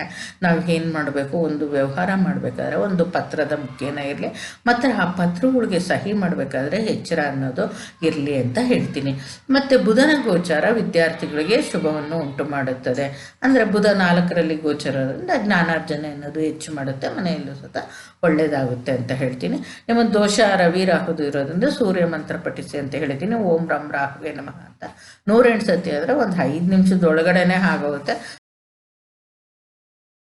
ನಾವು ಏನು ಮಾಡಬೇಕು, ಒಂದು ವ್ಯವಹಾರ ಮಾಡಬೇಕಾದ್ರೆ ಒಂದು ಪತ್ರದ ಮುಖ್ಯನೇ ಇರಲಿ, ಮತ್ತು ಆ ಪತ್ರಗಳಿಗೆ ಸಹಿ ಮಾಡಬೇಕಾದ್ರೆ ಎಚ್ಚರ ಅನ್ನೋದು ಇರಲಿ ಅಂತ ಹೇಳ್ತೀನಿ. ಮತ್ತು ಬುಧನ ಗೋಚಾರ ವಿದ್ಯಾರ್ಥಿಗಳಿಗೆ ಶುಭವನ್ನು ಉಂಟು ಮಾಡುತ್ತದೆ. ಅಂದರೆ ಬುಧ 4ರಲ್ಲಿ ಗೋಚರದಿಂದ ಜ್ಞಾನಾರ್ಜನೆ ಅನ್ನೋದು ಹೆಚ್ಚು ಮಾಡುತ್ತೆ, ಮನೆಯಲ್ಲೂ ಸಹ ಒಳ್ಳೆಯದಾಗುತ್ತೆ ಅಂತ ಹೇಳ್ತೀನಿ. ನಿಮ್ಮ ದೋಷ ರವಿ ರಾಹುದು ಇರೋದ್ರಿಂದ ಸೂರ್ಯ ಮಂತ್ರ ಪಠಿಸಿ ಅಂತ ಹೇಳ್ತೀನಿ. ಓಂ ರಂ ರಾಹುವೇ ನಮಃ ಅಂತ 108 ಸತಿ ಆದರೆ ಒಂದು 5 ನಿಮಿಷದೊಳಗಡೆನೆ ಆಗೋಗುತ್ತೆ.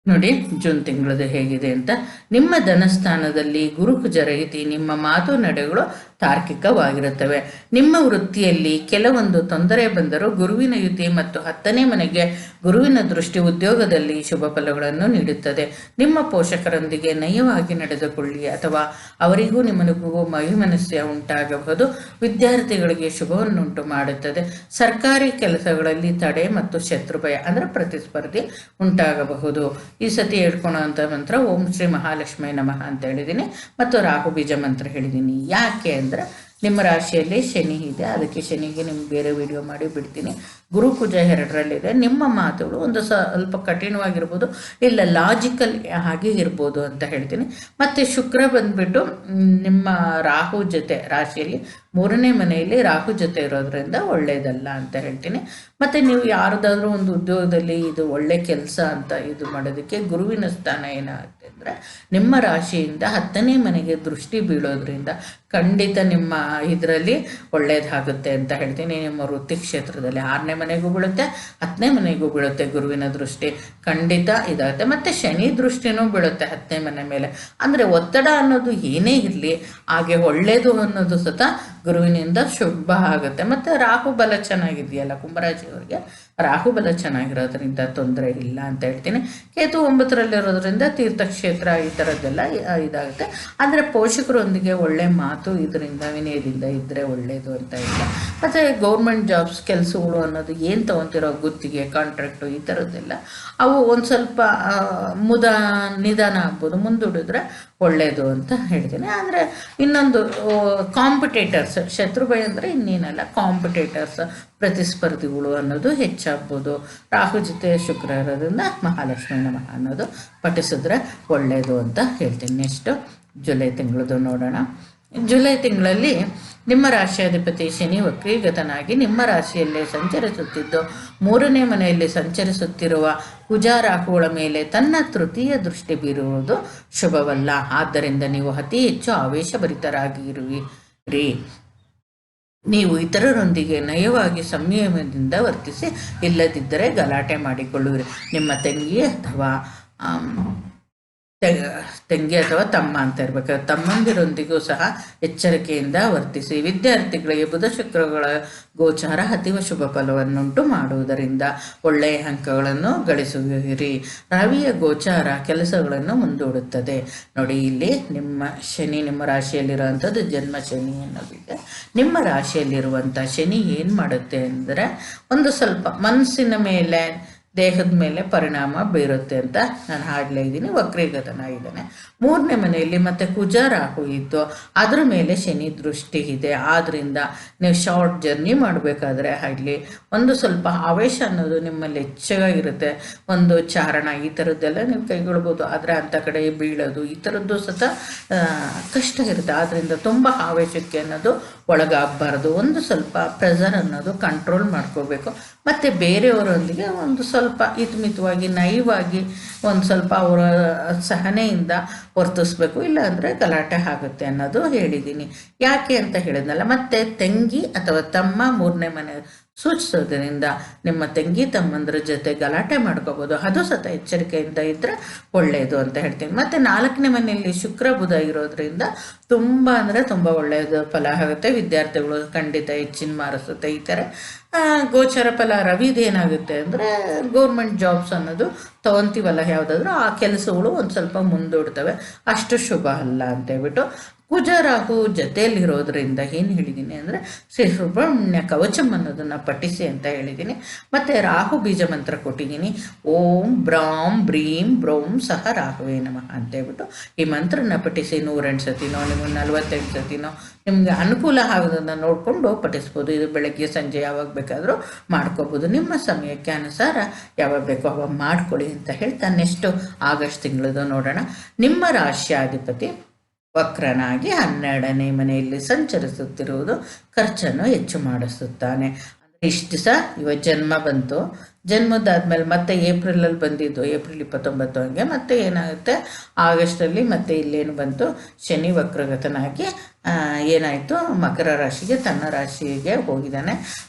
ನೋಡಿ ಜೂನ್ ತಿಂಗಳದು ಹೇಗಿದೆ ಅಂತ. ನಿಮ್ಮ ಧನಸ್ಥಾನದಲ್ಲಿ ಗುರು ಕುಜರಹಿತಿ, ನಿಮ್ಮ ಮಾತು ನಡೆಗಳು ತಾರ್ಕಿಕವಾಗಿರುತ್ತವೆ. ನಿಮ್ಮ ವೃತ್ತಿಯಲ್ಲಿ ಕೆಲವೊಂದು ತೊಂದರೆ ಬಂದರೂ ಗುರುವಿನ ಯುತಿ ಮತ್ತು 10ನೇ ಮನೆಗೆ ಗುರುವಿನ ದೃಷ್ಟಿ ಉದ್ಯೋಗದಲ್ಲಿ ಶುಭ ಫಲಗಳನ್ನು ನೀಡುತ್ತದೆ. ನಿಮ್ಮ ಪೋಷಕರೊಂದಿಗೆ ನಯವಾಗಿ ನಡೆದುಕೊಳ್ಳಿ, ಅಥವಾ ಅವರಿಗೂ ನಿಮಗೂ ವೈಮನಸ್ಯ ಉಂಟಾಗಬಹುದು. ವಿದ್ಯಾರ್ಥಿಗಳಿಗೆ ಶುಭವನ್ನುಂಟು ಮಾಡುತ್ತದೆ. ಸರ್ಕಾರಿ ಕೆಲಸಗಳಲ್ಲಿ ತಡೆ ಮತ್ತು ಶತ್ರುಭಯ ಅಂದರೆ ಪ್ರತಿಸ್ಪರ್ಧಿ ಉಂಟಾಗಬಹುದು. ಈ ಸತಿ ಹೇಳ್ಕೊಳೋಂಥ ಮಂತ್ರ ಓಂ ಶ್ರೀ ಮಹಾಲಕ್ಷ್ಮಿ ನಮಃ ಅಂತ ಹೇಳಿದ್ದೀನಿ, ಮತ್ತು ರಾಹು ಬೀಜ ಮಂತ್ರ ಹೇಳಿದ್ದೀನಿ. ಯಾಕೆ ಅಂದರೆ ನಿಮ್ಮ ರಾಶಿಯಲ್ಲಿ ಶನಿ ಇದೆ, ಅದಕ್ಕೆ ಶನಿಗೆ ನಿಮ್ಗೆ ಬೇರೆ ವಿಡಿಯೋ ಮಾಡಿ ಬಿಡ್ತೀನಿ. ಗುರು ಕುಜ 2ರಲ್ಲಿದೆ. ನಿಮ್ಮ ಮಾತುಗಳು ಒಂದು ಸ್ವಲ್ಪ ಕಠಿಣವಾಗಿರ್ಬೋದು, ಇಲ್ಲ ಲಾಜಿಕಲ್ ಹಾಗೆ ಇರ್ಬೋದು ಅಂತ ಹೇಳ್ತೀನಿ. ಮತ್ತು ಶುಕ್ರ ಬಂದುಬಿಟ್ಟು ನಿಮ್ಮ ರಾಹು ಜೊತೆ ರಾಶಿಯಲ್ಲಿ 3ನೇ ಮನೆಯಲ್ಲಿ ರಾಹು ಜೊತೆ ಇರೋದ್ರಿಂದ ಒಳ್ಳೆಯದಲ್ಲ ಅಂತ ಹೇಳ್ತೀನಿ. ಮತ್ತು ನೀವು ಯಾರ್ದಾದ್ರೂ ಒಂದು ಉದ್ಯೋಗದಲ್ಲಿ ಇದು ಒಳ್ಳೆ ಕೆಲಸ ಅಂತ ಇದು ಮಾಡೋದಕ್ಕೆ ಗುರುವಿನ ಸ್ಥಾನ ಏನಾಗುತ್ತೆ ಅಂದರೆ ನಿಮ್ಮ ರಾಶಿಯಿಂದ 10ನೇ ಮನೆಗೆ ದೃಷ್ಟಿ ಬೀಳೋದ್ರಿಂದ ಖಂಡಿತ ನಿಮ್ಮ ಇದರಲ್ಲಿ ಒಳ್ಳೆಯದಾಗುತ್ತೆ ಅಂತ ಹೇಳ್ತೀನಿ. ನಿಮ್ಮ ವೃತ್ತಿ ಕ್ಷೇತ್ರದಲ್ಲಿ 6ನೇ ಮನೆಗೂ ಬೀಳುತ್ತೆ, 10ನೇ ಮನೆಗೂ ಬೀಳುತ್ತೆ ಗುರುವಿನ ದೃಷ್ಟಿ, ಖಂಡಿತ ಇದಾಗುತ್ತೆ. ಮತ್ತು ಶನಿ ದೃಷ್ಟಿನೂ ಬೀಳುತ್ತೆ 10ನೇ ಮನೆ ಮೇಲೆ. ಅಂದರೆ ಒತ್ತಡ ಅನ್ನೋದು ಏನೇ ಇರಲಿ ಹಾಗೆ ಒಳ್ಳೆಯದು ಅನ್ನೋದು ಸತ ಗುರುವಿನಿಂದ ಶುಭ ಆಗುತ್ತೆ. ಮತ್ತು ರಾಹುಬಲ ಚೆನ್ನಾಗಿದೆಯಲ್ಲ ಕುಂಭರಾಶಿಯವರಿಗೆ, ರಾಹುಬಲ ಚೆನ್ನಾಗಿರೋದ್ರಿಂದ ತೊಂದರೆ ಇಲ್ಲ ಅಂತ ಹೇಳ್ತೀನಿ. ಕೇತು 9ರಲ್ಲಿರೋದ್ರಿಂದ ತೀರ್ಥಕ್ಷೇತ್ರ ಈ ಥರದ್ದೆಲ್ಲ ಇದಾಗುತ್ತೆ. ಅಂದರೆ ಪೋಷಕರೊಂದಿಗೆ ಒಳ್ಳೆ ಮಾತು ಇದರಿಂದ ವಿನಯದಿಂದ ಇದ್ದರೆ ಒಳ್ಳೆಯದು ಅಂತ ಇಲ್ಲ. ಮತ್ತು ಗೌರ್ಮೆಂಟ್ ಜಾಬ್ಸ್ ಕೆಲಸಗಳು ಅನ್ನೋದು ಏನು ತೊಗೊತಿರೋ ಗುತ್ತಿಗೆ ಕಾಂಟ್ರಾಕ್ಟು ಈ ಥರದ್ದೆಲ್ಲ ಅವು ಒಂದು ಸ್ವಲ್ಪ ನಿಧಾನ ಆಗ್ಬೋದು, ಮುಂದೂಡಿದ್ರೆ ಒಳ್ಳೆಯದು ಅಂತ ಹೇಳ್ತೀನಿ. ಅಂದರೆ ಇನ್ನೊಂದು ಕಾಂಪಿಟೇಟರ್ಸ್, ಶತ್ರು ಭಯ ಅಂದರೆ ಇನ್ನೇನಲ್ಲ, ಕಾಂಪಿಟೇಟರ್ಸ್ ಪ್ರತಿಸ್ಪರ್ಧಿಗಳು ಅನ್ನೋದು ಹೆಚ್ಚಾಗ್ಬೋದು. ರಾಹು ಜೊತೆ ಶುಕ್ರ ಇರೋದ್ರಿಂದ ಮಹಾಲಕ್ಷ್ಮಿ ನಮಃ ಅನ್ನೋದು ಪಠಿಸಿದ್ರೆ ಒಳ್ಳೆಯದು ಅಂತ ಹೇಳ್ತೀನಿ. ನೆಕ್ಸ್ಟು ಜುಲೈ ತಿಂಗಳದ್ದು ನೋಡೋಣ. ಜುಲೈ ತಿಂಗಳಲ್ಲಿ ನಿಮ್ಮ ರಾಶಿಯಾಧಿಪತಿ ಶನಿ ವಕ್ರೀಗತನಾಗಿ ನಿಮ್ಮ ರಾಶಿಯಲ್ಲೇ ಸಂಚರಿಸುತ್ತಿದ್ದು 3ನೇ ಮನೆಯಲ್ಲಿ ಸಂಚರಿಸುತ್ತಿರುವ ಕುಜ ರಾಹುಗಳ ಮೇಲೆ ತನ್ನ ತೃತೀಯ ದೃಷ್ಟಿ ಬೀರುವುದು ಶುಭವಲ್ಲ. ಆದ್ದರಿಂದ ನೀವು ಅತಿ ಹೆಚ್ಚು ಆವೇಶಭರಿತರಾಗಿರುವಿರಿ. ನೀವು ಇತರರೊಂದಿಗೆ ನಯವಾಗಿ ಸಂಯಮದಿಂದ ವರ್ತಿಸಿ, ಇಲ್ಲದಿದ್ದರೆ ಗಲಾಟೆ ಮಾಡಿಕೊಳ್ಳುವಿರಿ. ನಿಮ್ಮ ತಂಗಿ ಅಥವಾ ತಮ್ಮ ಅಂತ ಇರಬೇಕು, ತಮ್ಮಂದಿರೊಂದಿಗೂ ಸಹ ಎಚ್ಚರಿಕೆಯಿಂದ ವರ್ತಿಸಿ. ವಿದ್ಯಾರ್ಥಿಗಳಿಗೆ ಬುಧ ಶುಕ್ರಗಳ ಗೋಚಾರ ಅತೀವ ಶುಭ ಫಲವನ್ನುಂಟು ಮಾಡುವುದರಿಂದ ಒಳ್ಳೆಯ ಅಂಕಗಳನ್ನು ಗಳಿಸುವಿರಿ. ರವಿಯ ಗೋಚಾರ ಕೆಲಸಗಳನ್ನು ಮುಂದೂಡುತ್ತದೆ. ನೋಡಿ, ಇಲ್ಲಿ ನಿಮ್ಮ ಶನಿ ನಿಮ್ಮ ರಾಶಿಯಲ್ಲಿರುವಂಥದ್ದು ಜನ್ಮ ಶನಿ ಅನ್ನೋದಿದೆ. ನಿಮ್ಮ ರಾಶಿಯಲ್ಲಿರುವಂಥ ಶನಿ ಏನು ಮಾಡುತ್ತೆ ಅಂದರೆ ಒಂದು ಸ್ವಲ್ಪ ಮನಸ್ಸಿನ ಮೇಲೆ ದೇಹದ ಮೇಲೆ ಪರಿಣಾಮ ಬೀರುತ್ತೆ ಅಂತ ನಾನು ಹಾಡಲೇ ಇದ್ದೀನಿ. ವಕ್ರೀಗತನಾಗಿದ್ದಾನೆ. 3ನೇ ಮನೆಯಲ್ಲಿ ಮತ್ತು ಕುಜ ರಾಹು ಇದ್ದು ಅದ್ರ ಮೇಲೆ ಶನಿ ದೃಷ್ಟಿ ಇದೆ. ಆದ್ದರಿಂದ ನೀವು ಶಾರ್ಟ್ ಜರ್ನಿ ಮಾಡಬೇಕಾದ್ರೆ ಆಗಲಿ ಒಂದು ಸ್ವಲ್ಪ ಆವೇಶ ಅನ್ನೋದು ನಿಮ್ಮಲ್ಲಿ ಹೆಚ್ಚಾಗಿರುತ್ತೆ. ಒಂದು ಚಾರಣ ಈ ಥರದ್ದೆಲ್ಲ ನೀವು ಕೈಗೊಳ್ಬೋದು. ಆದರೆ ಅಂಥ ಕಡೆ ಬೀಳೋದು ಈ ಥರದ್ದು ಸತ ಕಷ್ಟ ಇರುತ್ತೆ. ಆದ್ದರಿಂದ ತುಂಬ ಆವೇಶಕ್ಕೆ ಅನ್ನೋದು ಒಳಗಾಗಬಾರ್ದು. ಒಂದು ಸ್ವಲ್ಪ ಪ್ರೆಷರ್ ಅನ್ನೋದು ಕಂಟ್ರೋಲ್ ಮಾಡ್ಕೋಬೇಕು. ಮತ್ತು ಬೇರೆಯವರೊಂದಿಗೆ ಒಂದು ಸ್ವಲ್ಪ ಹಿತಮಿತವಾಗಿ ನಯವಾಗಿ ಒಂದು ಸ್ವಲ್ಪ ಅವರ ಸಹನೆಯಿಂದ ವರ್ತಿಸ್ಬೇಕು. ಇಲ್ಲಾಂದರೆ ಗಲಾಟೆ ಆಗುತ್ತೆ ಅನ್ನೋದು ಹೇಳಿದ್ದೀನಿ. ಯಾಕೆ ಅಂತ ಹೇಳಿದ್ನಲ್ಲ. ಮತ್ತು ತಂಗಿ ಅಥವಾ ತಮ್ಮ 3ನೇ ಮನೆ ಸೂಚಿಸೋದ್ರಿಂದ ನಿಮ್ಮ ತಂಗಿ ತಮ್ಮಂದ್ರ ಜೊತೆ ಗಲಾಟೆ ಮಾಡ್ಕೋಬೋದು. ಅದು ಸತ ಎಚ್ಚರಿಕೆಯಿಂದ ಇದ್ದರೆ ಒಳ್ಳೆಯದು ಅಂತ ಹೇಳ್ತೀನಿ. ಮತ್ತು 4ನೇ ಮನೆಯಲ್ಲಿ ಶುಕ್ರ ಬುಧ ಇರೋದ್ರಿಂದ ತುಂಬ ಅಂದರೆ ತುಂಬ ಒಳ್ಳೆಯದು ಫಲ ಆಗುತ್ತೆ. ವಿದ್ಯಾರ್ಥಿಗಳು ಖಂಡಿತ ಹೆಚ್ಚಿನ ಮಾರಿಸುತ್ತೆ. ಈ ಥರ ಗೋಚರ ಫಲ ರವಿದೇನಾಗುತ್ತೆ ಅಂದರೆ ಗೌರ್ಮೆಂಟ್ ಜಾಬ್ಸ್ ಅನ್ನೋದು ತೊಗೊತೀವಲ್ಲ ಯಾವುದಾದ್ರೂ ಆ ಕೆಲಸಗಳು ಒಂದು ಸ್ವಲ್ಪ ಮುಂದೂಡ್ತವೆ. ಅಷ್ಟು ಶುಭ ಅಲ್ಲ ಅಂತೇಳ್ಬಿಟ್ಟು ಕುಜ ರಾಹು ಜೊತೆಯಲ್ಲಿರೋದ್ರಿಂದ ಏನು ಹೇಳಿದ್ದೀನಿ ಅಂದರೆ ಶ್ರೀ ಸುಬ್ರಹ್ಮಣ್ಯ ಕವಚಂ ಅನ್ನೋದನ್ನು ಪಠಿಸಿ ಅಂತ ಹೇಳಿದ್ದೀನಿ. ಮತ್ತು ರಾಹು ಬೀಜ ಮಂತ್ರ ಕೊಟ್ಟಿದ್ದೀನಿ. ಓಂ ಬ್ರಾಂ ಬ್ರೀಂ ಬ್ರೌಂ ಸಹ ರಾಹುವೇ ನಮಃ ಅಂತೇಳ್ಬಿಟ್ಟು ಈ ಮಂತ್ರನ ಪಠಿಸಿ 108 ಸತಿನೋ ನಿಮಗೆ 48 ಸತಿನೋ ನಿಮಗೆ ಅನುಕೂಲ ಆಗೋದನ್ನು ನೋಡಿಕೊಂಡು ಪಠಿಸ್ಬೋದು. ಇದು ಬೆಳಗ್ಗೆ ಸಂಜೆ ಯಾವಾಗ ಬೇಕಾದರೂ ಮಾಡ್ಕೋಬೋದು. ನಿಮ್ಮ ಸಮಯಕ್ಕೆ ಅನುಸಾರ ಯಾವಾಗ ಬೇಕೋ ಅವಾಗ ಮಾಡ್ಕೊಳ್ಳಿ ಅಂತ ಹೇಳ್ತಾ ನೆಕ್ಸ್ಟು ಆಗಸ್ಟ್ ತಿಂಗಳದು ನೋಡೋಣ. ನಿಮ್ಮ ರಾಶ್ಯಾಧಿಪತಿ ವಕ್ರನಾಗಿ 12ನೇ ಮನೆಯಲ್ಲಿ ಸಂಚರಿಸುತ್ತಿರುವುದು ಖರ್ಚನ್ನು ಹೆಚ್ಚು ಮಾಡಿಸುತ್ತಾನೆ. ಅಂದರೆ ಇಷ್ಟು ದಿವಸ ಜನ್ಮ ಬಂತು, ಜನ್ಮದಾದ್ಮೇಲೆ ಮತ್ತೆ ಏಪ್ರಿಲಲ್ಲಿ ಬಂದಿದ್ದು, ಏಪ್ರಿಲ್ 29 ಹಂಗೆ ಮತ್ತೆ ಏನಾಗುತ್ತೆ ಆಗಸ್ಟಲ್ಲಿ ಮತ್ತೆ ಇಲ್ಲೇನು ಬಂತು, ಶನಿ ವಕ್ರಗತನಾಗಿ ಏನಾಯಿತು ಮಕರ ರಾಶಿಗೆ ತನ್ನ ರಾಶಿಗೆ ಹೋಗಿದ್ದಾನೆ.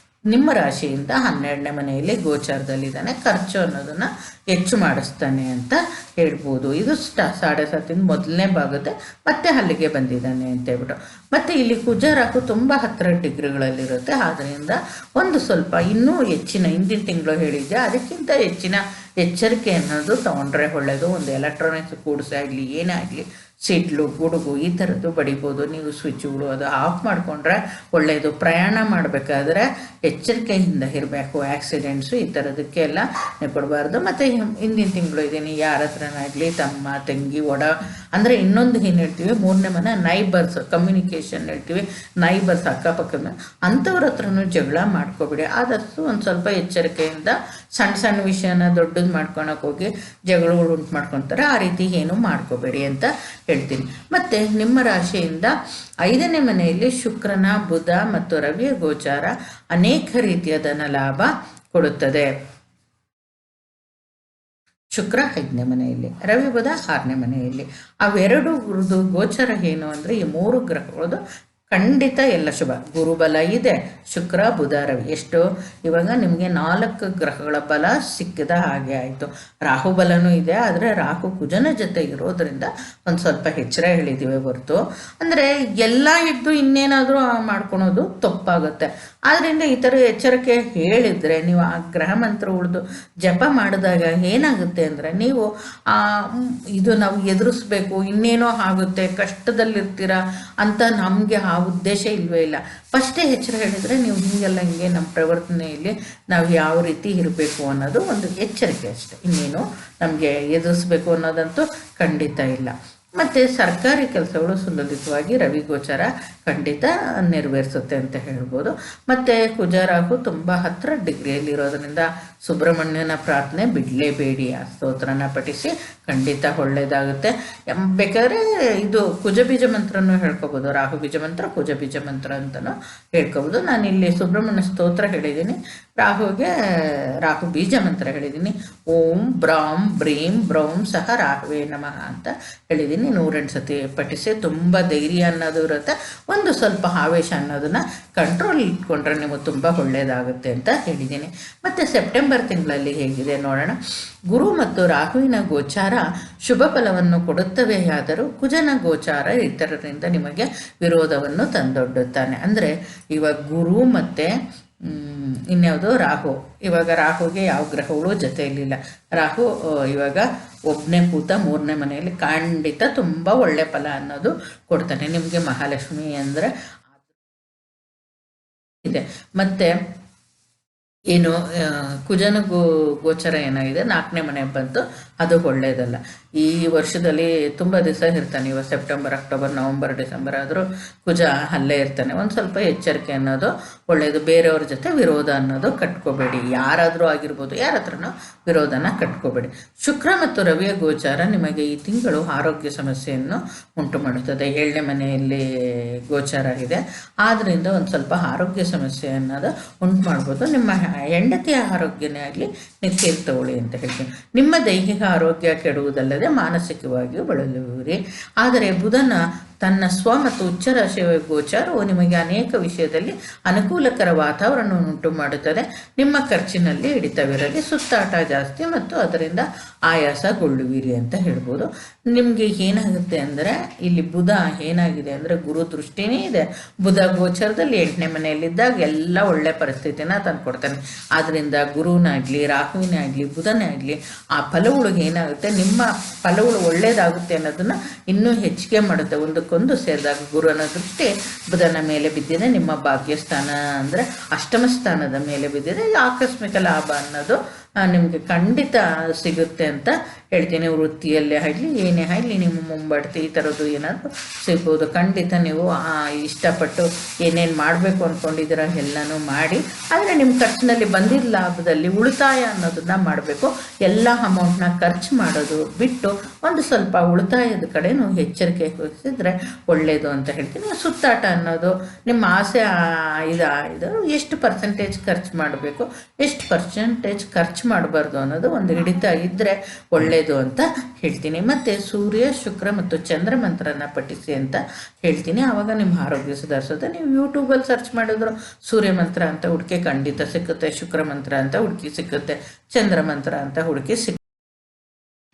ನಿಮ್ಮ ರಾಶಿಯಿಂದ 12ನೇ ಮನೆಯಲ್ಲಿ ಗೋಚಾರದಲ್ಲಿದ್ದಾನೆ. ಖರ್ಚು ಅನ್ನೋದನ್ನು ಹೆಚ್ಚು ಮಾಡಿಸ್ತಾನೆ ಅಂತ ಹೇಳ್ಬೋದು. ಇದು 7.5 ಮೊದಲನೇ ಭಾಗದ ಮತ್ತೆ ಅಲ್ಲಿಗೆ ಬಂದಿದ್ದಾನೆ ಅಂತೇಳ್ಬಿಟ್ಟು. ಮತ್ತು ಇಲ್ಲಿ ಕುಜ ರಾಹು ತುಂಬ 10 ಡಿಗ್ರಿಗಳಲ್ಲಿರುತ್ತೆ. ಆದ್ದರಿಂದ ಒಂದು ಸ್ವಲ್ಪ ಇನ್ನೂ ಹೆಚ್ಚಿನ ಹಿಂದಿನ ತಿಂಗಳು ಹೇಳಿದ್ದೆ ಅದಕ್ಕಿಂತ ಹೆಚ್ಚಿನ ಎಚ್ಚರಿಕೆ ಅನ್ನೋದು ತೊಗೊಂಡ್ರೆ ಒಳ್ಳೆಯದು. ಒಂದು ಎಲೆಕ್ಟ್ರಾನಿಕ್ಸ್ ಕೂಡಿಸಿ ಆಗಲಿ ಏನೇ ಆಗಲಿ ಸಿಡ್ಲು ಗುಡುಗು ಈ ಥರದ್ದು ಬಡಿಬೋದು. ನೀವು ಸ್ವಿಚ್ಗಳು ಅದು ಆಫ್ ಮಾಡಿಕೊಂಡ್ರೆ ಒಳ್ಳೆಯದು. ಪ್ರಯಾಣ ಮಾಡಬೇಕಾದ್ರೆ ಎಚ್ಚರಿಕೆಯಿಂದ ಇರಬೇಕು. ಆಕ್ಸಿಡೆಂಟ್ಸು ಈ ಥರದಕ್ಕೆಲ್ಲ ಕೊಡಬಾರ್ದು. ಮತ್ತು ಹಿಂದಿನ ತಿಂಗಳು ಇದ್ದೀನಿ ಯಾರ ಹತ್ರನಾಗಲಿ ತಮ್ಮ ತಂಗಿ ಅಂದರೆ ಇನ್ನೊಂದು ಏನು ಹೇಳ್ತೀವಿ 3ನೇ ಮನೆ ನೈಬರ್ಸ್ ಕಮ್ಯುನಿಕೇಷನ್ ಹೇಳ್ತೀವಿ. ನೈಬರ್ಸ್ ಅಕ್ಕಪಕ್ಕದ ಅಂಥವ್ರ ಹತ್ರನೂ ಜಗಳ ಮಾಡ್ಕೋಬೇಡಿ. ಆದಷ್ಟು ಒಂದು ಸ್ವಲ್ಪ ಎಚ್ಚರಿಕೆಯಿಂದ ಸಣ್ಣ ಸಣ್ಣ ವಿಷಯನ ದೊಡ್ಡದು ಮಾಡ್ಕೊಳಕ್ಕೆ ಹೋಗಿ ಜಗಳಗಳು ಉಂಟು ಮಾಡ್ಕೊತಾರೆ. ಆ ರೀತಿ ಏನೂ ಮಾಡ್ಕೋಬೇಡಿ ಅಂತ ಹೇಳ್ತೀನಿ. ಮತ್ತು ನಿಮ್ಮ ರಾಶಿಯಿಂದ 5ನೇ ಮನೆಯಲ್ಲಿ ಶುಕ್ರನ ಬುಧ ಮತ್ತು ರವಿಯ ಗೋಚಾರ ಅನೇಕ ರೀತಿಯ ಧನ ಲಾಭ ಕೊಡುತ್ತದೆ. ಶುಕ್ರ 5ನೇ ಮನೆಯಲ್ಲಿ, ರವಿ ಬುಧ 6ನೇ ಮನೆಯಲ್ಲಿ. ಅವೆರಡು ಗೋಚರ ಏನು ಅಂದರೆ ಈ 3 ಗ್ರಹಗಳದ್ದು ಖಂಡಿತ ಎಲ್ಲ ಶುಭ. ಗುರುಬಲ ಇದೆ, ಶುಕ್ರ ಬುಧ ರವಿ, ಎಷ್ಟು ಇವಾಗ ನಿಮಗೆ 4 ಗ್ರಹಗಳ ಬಲ ಸಿಕ್ಕಿದ ಹಾಗೆ ಆಯಿತು. ರಾಹುಬಲನೂ ಇದೆ, ಆದರೆ ರಾಹು ಕುಜನ ಜೊತೆ ಇರೋದ್ರಿಂದ ಒಂದು ಸ್ವಲ್ಪ ಎಚ್ಚರ ಹೇಳಿದ್ದೀವಿ ಹೊರತು, ಅಂದರೆ ಎಲ್ಲ ಇದ್ದು ಇನ್ನೇನಾದರೂ ಮಾಡ್ಕೊಳೋದು ತಪ್ಪಾಗುತ್ತೆ. ಆದ್ದರಿಂದ ಈ ಥರ ಎಚ್ಚರಿಕೆ ಹೇಳಿದರೆ ನೀವು ಆ ಗ್ರಹ ಮಂತ್ರ ಉಳಿದು ಜಪ ಮಾಡಿದಾಗ ಏನಾಗುತ್ತೆ ಅಂದರೆ, ನೀವು ಇದು ನಾವು ಎದುರಿಸ್ಬೇಕು, ಇನ್ನೇನೋ ಆಗುತ್ತೆ, ಕಷ್ಟದಲ್ಲಿರ್ತೀರ ಅಂತ ನಮಗೆ ಆ ಉದ್ದೇಶ ಇಲ್ವೇ ಇಲ್ಲ. ಫಸ್ಟೇ ಎಚ್ಚರ ಹೇಳಿದರೆ ನೀವು ಹಿಂಗೆಲ್ಲ ಹಿಂಗೆ ನಮ್ಮ ಪ್ರವರ್ತನೆಯಲ್ಲಿ ನಾವು ಯಾವ ರೀತಿ ಇರಬೇಕು ಅನ್ನೋದು ಒಂದು ಎಚ್ಚರಿಕೆ ಅಷ್ಟೆ. ಇನ್ನೇನು ನಮಗೆ ಎದುರಿಸ್ಬೇಕು ಅನ್ನೋದಂತೂ ಖಂಡಿತ ಇಲ್ಲ. ಮತ್ತು ಸರ್ಕಾರಿ ಕೆಲಸಗಳು ಸುಲಲಿತವಾಗಿ ರವಿ ಗೋಚಾರ ಖಂಡಿತ ನೆರವೇರಿಸುತ್ತೆ ಅಂತ ಹೇಳ್ಬೋದು. ಮತ್ತು ಕುಜರಾಹು ತುಂಬ 10 ಡಿಗ್ರಿಯಲ್ಲಿರೋದ್ರಿಂದ ಸುಬ್ರಹ್ಮಣ್ಯನ ಪ್ರಾರ್ಥನೆ ಬಿಡಲೇಬೇಡಿ, ಆ ಸ್ತೋತ್ರನ ಪಠಿಸಿ, ಖಂಡಿತ ಒಳ್ಳೆಯದಾಗುತ್ತೆ. ಬೇಕಾದ್ರೆ ಇದು ಕುಜಬೀಜ ಮಂತ್ರನೂ ಹೇಳ್ಕೊಬೋದು, ರಾಹು ಬೀಜ ಮಂತ್ರ, ಕುಜ ಬೀಜ ಮಂತ್ರ ಅಂತಲೂ ಹೇಳ್ಕೊಬೋದು. ನಾನಿಲ್ಲಿ ಸುಬ್ರಹ್ಮಣ್ಯ ಸ್ತೋತ್ರ ಹೇಳಿದ್ದೀನಿ, ರಾಹುಗೆ ರಾಹು ಬೀಜ ಮಂತ್ರ ಹೇಳಿದ್ದೀನಿ. ಓಂ ಬ್ರಾಂ ಬ್ರೀಂ ಬ್ರೌಂ ಸಹ ರಾಹುವೇ ನಮಃ ಅಂತ ಹೇಳಿದ್ದೀನಿ. 108 ಸತಿ ಪಠಿಸಿ. ತುಂಬ ಧೈರ್ಯ ಅನ್ನೋದು ಇರುತ್ತೆ, ಒಂದು ಸ್ವಲ್ಪ ಆವೇಶ ಅನ್ನೋದನ್ನು ಕಂಟ್ರೋಲ್ ಇಟ್ಕೊಂಡ್ರೆ ನೀವು ತುಂಬ ಒಳ್ಳೆಯದಾಗುತ್ತೆ ಅಂತ ಹೇಳಿದ್ದೀನಿ. ಮತ್ತು ಸೆಪ್ಟೆಂಬರ್ ತಿಂಗಳಲ್ಲಿ ಹೇಗಿದೆ ನೋಡೋಣ. ಗುರು ಮತ್ತು ರಾಹುವಿನ ಗೋಚಾರ ಶುಭ ಫಲವನ್ನು ಕೊಡುತ್ತವೆಯಾದರೂ ಕುಜನ ಗೋಚಾರ ಇತರರಿಂದ ನಿಮಗೆ ವಿರೋಧವನ್ನು ತಂದೊಡ್ಡುತ್ತಾನೆ. ಅಂದರೆ ಇವಾಗ ಗುರು ಮತ್ತು ಇನ್ಯಾವುದು ರಾಹು, ಇವಾಗ ರಾಹುಗೆ ಯಾವ ಗ್ರಹಗಳು ಜೊತೆಯಲ್ಲಿಲ್ಲ. ರಾಹು ಇವಾಗ ಒಬ್ಬನೇ ಕೂತ 3ನೇ ಮನೆಯಲ್ಲಿ ಖಂಡಿತ ತುಂಬ ಒಳ್ಳೆ ಫಲ ಅನ್ನೋದು ಕೊಡ್ತಾನೆ. ನಿಮಗೆ ಮಹಾಲಕ್ಷ್ಮಿ ಅಂದರೆ ಇದೆ. ಮತ್ತು ಏನು ಕುಜನ ಗೋಚರ ಏನಾಗಿದೆ 4ನೇ ಮನೆಗೆ ಬಂತು, ಅದು ಒಳ್ಳೆಯದಲ್ಲ. ಈ ವರ್ಷದಲ್ಲಿ ತುಂಬ ದಿವಸ ಇರ್ತಾನೆ. ಇವಾಗ ಸೆಪ್ಟೆಂಬರ್, ಅಕ್ಟೋಬರ್, ನವಂಬರ್, ಡಿಸೆಂಬರ್ ಆದರೂ ಕುಜ ಅಲ್ಲೇ ಇರ್ತಾನೆ. ಒಂದು ಸ್ವಲ್ಪ ಎಚ್ಚರಿಕೆ ಅನ್ನೋದು ಒಳ್ಳೆಯದು. ಬೇರೆಯವ್ರ ಜೊತೆ ವಿರೋಧ ಅನ್ನೋದು ಕಟ್ಕೋಬೇಡಿ, ಯಾರಾದರೂ ಆಗಿರ್ಬೋದು, ಯಾರ ಹತ್ರನೂ ವಿರೋಧನ ಕಟ್ಕೋಬೇಡಿ. ಶುಕ್ರ ಮತ್ತು ರವಿಯ ಗೋಚಾರ ನಿಮಗೆ ಈ ತಿಂಗಳು ಆರೋಗ್ಯ ಸಮಸ್ಯೆಯನ್ನು ಉಂಟು ಮಾಡುತ್ತದೆ. 7ನೇ ಮನೆಯಲ್ಲಿ ಗೋಚಾರ ಇದೆ, ಆದ್ದರಿಂದ ಒಂದು ಸ್ವಲ್ಪ ಆರೋಗ್ಯ ಸಮಸ್ಯೆ ಅನ್ನೋದು ಉಂಟು ಮಾಡ್ಬೋದು. ನಿಮ್ಮ ಹೆಂಡತಿಯ ಆರೋಗ್ಯನೇ ಆಗಲಿ ನೀವು ಕೇರ್ ತಗೊಳ್ಳಿ ಅಂತ ಹೇಳ್ತೀನಿ. ನಿಮ್ಮ ದೈಹಿಕ ಆರೋಗ್ಯ ಕೆಡುವುದಲ್ಲದೆ ಮಾನಸಿಕವಾಗಿಯೂ ಬಳಲುವಿರಿ. ಆದರೆ ಬುಧನ ತನ್ನ ಸ್ವ ಮತ್ತು ಉಚ್ಚ ರಾಶಿಯ ಗೋಚಾರವು ನಿಮಗೆ ಅನೇಕ ವಿಷಯದಲ್ಲಿ ಅನುಕೂಲಕರ ವಾತಾವರಣವನ್ನು ಉಂಟು ಮಾಡುತ್ತದೆ. ನಿಮ್ಮ ಖರ್ಚಿನಲ್ಲಿ ಹಿಡಿತವಿರಲಿ, ಸುತ್ತಾಟ ಜಾಸ್ತಿ ಮತ್ತು ಅದರಿಂದ ಆಯಾಸಗೊಳ್ಳುವಿರಿ ಅಂತ ಹೇಳ್ಬೋದು. ನಿಮಗೆ ಏನಾಗುತ್ತೆ ಅಂದರೆ, ಇಲ್ಲಿ ಬುಧ ಏನಾಗಿದೆ ಅಂದರೆ ಗುರು ದೃಷ್ಟಿನೇ ಇದೆ. ಬುಧ ಗೋಚಾರದಲ್ಲಿ 8ನೇ ಮನೆಯಲ್ಲಿದ್ದಾಗ ಎಲ್ಲ ಒಳ್ಳೆ ಪರಿಸ್ಥಿತಿನ ತಂದುಕೊಡ್ತಾನೆ. ಆದ್ದರಿಂದ ಗುರುವಿನಾಗಲಿ, ರಾಹುವಿನೇ ಆಗಲಿ, ಬುಧನೇ ಆಗಲಿ, ಆ ಫಲಗಳು ಏನಾಗುತ್ತೆ, ನಿಮ್ಮ ಫಲಗಳು ಒಳ್ಳೆಯದಾಗುತ್ತೆ ಅನ್ನೋದನ್ನು ಇನ್ನೂ ಹೆಚ್ಚಿಗೆ ಮಾಡುತ್ತೆ. ಒಂದಕ್ಕೊಂದು ಸೇರಿದಾಗ ಗುರುವಿನ ದೃಷ್ಟಿ ಬುಧನ ಮೇಲೆ ಬಿದ್ದಿದೆ, ನಿಮ್ಮ ಭಾಗ್ಯಸ್ಥಾನ ಅಂದರೆ ಅಷ್ಟಮ ಸ್ಥಾನದ ಮೇಲೆ ಬಿದ್ದಿದೆ. ಆಕಸ್ಮಿಕ ಲಾಭ ಅನ್ನೋದು ನಿಮಗೆ ಖಂಡಿತ ಸಿಗುತ್ತೆ ಅಂತ ಹೇಳ್ತೀನಿ. ವೃತ್ತಿಯಲ್ಲೇ ಆಗಲಿ ಏನೇ ಆಗಲಿ ನಿಮ್ಮ ಮುಂಬಡ್ತಿ ಈ ಥರದ್ದು ಏನಾದರೂ ಸಿಗ್ಬೋದು. ಖಂಡಿತ ನೀವು ಇಷ್ಟಪಟ್ಟು ಏನೇನು ಮಾಡಬೇಕು ಅಂದ್ಕೊಂಡಿದ್ದೀರ ಎಲ್ಲನೂ ಮಾಡಿ. ಆದರೆ ನಿಮ್ಮ ಖರ್ಚಿನಲ್ಲಿ ಬಂದಿದ್ದ ಲಾಭದಲ್ಲಿ ಉಳಿತಾಯ ಅನ್ನೋದನ್ನ ಮಾಡಬೇಕು. ಎಲ್ಲ ಅಮೌಂಟ್ನ ಖರ್ಚು ಮಾಡೋದು ಬಿಟ್ಟು ಒಂದು ಸ್ವಲ್ಪ ಉಳಿತಾಯದ ಕಡೆನೂ ಎಚ್ಚರಿಕೆ ವಹಿಸಿದ್ರೆ ಒಳ್ಳೆಯದು ಅಂತ ಹೇಳ್ತೀನಿ. ಸುತ್ತಾಟ ಅನ್ನೋದು ನಿಮ್ಮ ಆಸೆ ಇದು ಎಷ್ಟು ಪರ್ಸೆಂಟೇಜ್ ಖರ್ಚು ಮಾಡಬೇಕು, ಎಷ್ಟು ಪರ್ಸೆಂಟೇಜ್ ಖರ್ಚು ಮಾಡಬಾರ್ದು ಅನ್ನೋದು ಒಂದು ಹಿಡಿತ ಇದ್ದರೆ ಒಳ್ಳೆಯದು ಅಂತ ಹೇಳ್ತೀನಿ. ಮತ್ತು ಸೂರ್ಯ, ಶುಕ್ರ ಮತ್ತು ಚಂದ್ರ ಮಂತ್ರನ ಪಠಿಸಿ ಅಂತ ಹೇಳ್ತೀನಿ. ಆವಾಗ ನಿಮ್ಮ ಆರೋಗ್ಯ ಸುಧಾರಿಸುತ್ತೆ. ನೀವು ಯೂಟ್ಯೂಬಲ್ಲಿ ಸರ್ಚ್ ಮಾಡಿದ್ರು ಸೂರ್ಯ ಮಂತ್ರ ಅಂತ ಹುಡುಕಿ ಖಂಡಿತ ಸಿಕ್ಕುತ್ತೆ, ಶುಕ್ರ ಮಂತ್ರ ಅಂತ ಹುಡುಕಿ ಸಿಕ್ಕುತ್ತೆ, ಚಂದ್ರ ಮಂತ್ರ ಅಂತ ಹುಡುಕಿ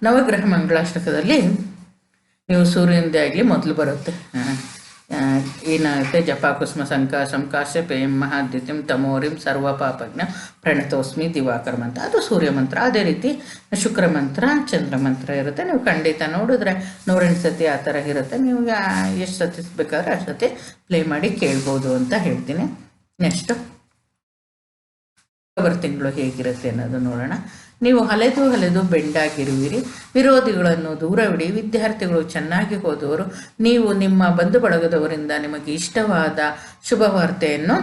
ನವಗ್ರಹ ಮಂಗಳಾಷ್ಟಕದಲ್ಲಿ ನೀವು ಸೂರ್ಯನದೇ ಆಗಲಿ ಮೊದಲು ಬರುತ್ತೆ. ಏನಾಗುತ್ತೆ, ಜಪ ಕುಸುಮ ಸಂಕಾಶಂ ಕಾಶ್ಯಪೇಯಂ ಮಹಾದ್ಯುತಿಂ ತಮೋರಿಂ ಸರ್ವ ಪಾಪಜ್ಞ ಪ್ರಣತೋಸ್ಮಿ ದಿವಾಕರಂ ಅಂತ, ಅದು ಸೂರ್ಯ ಮಂತ್ರ. ಅದೇ ರೀತಿ ಶುಕ್ರ ಮಂತ್ರ, ಚಂದ್ರ ಮಂತ್ರ ಇರುತ್ತೆ. ನೀವು ಖಂಡಿತ ನೋಡಿದ್ರೆ 108 ಸತಿ ಆ ಥರ ಇರುತ್ತೆ. ನೀವು ಎಷ್ಟು ಸತಿ ಬೇಕಾದ್ರೆ ಅಷ್ಟು ಸತಿ ಪ್ಲೇ ಮಾಡಿ ಕೇಳ್ಬೋದು ಅಂತ ಹೇಳ್ತೀನಿ. ನೆಕ್ಸ್ಟು ಅಕ್ಟೋಬರ್ ತಿಂಗಳು ಹೇಗಿರುತ್ತೆ ಅನ್ನೋದು ನೋಡೋಣ. ನೀವು ಅಲೆದು ಬೆಂಡಾಗಿರುವಿರಿ, ವಿರೋಧಿಗಳನ್ನು ದೂರವಿಡಿ. ವಿದ್ಯಾರ್ಥಿಗಳು ಚೆನ್ನಾಗಿ ಓದುವರು. ನೀವು ನಿಮ್ಮ ಬಂಧು ಬಳಗದವರಿಂದ ನಿಮಗೆ ಇಷ್ಟವಾದ ಶುಭ ವಾರ್ತೆಯನ್ನು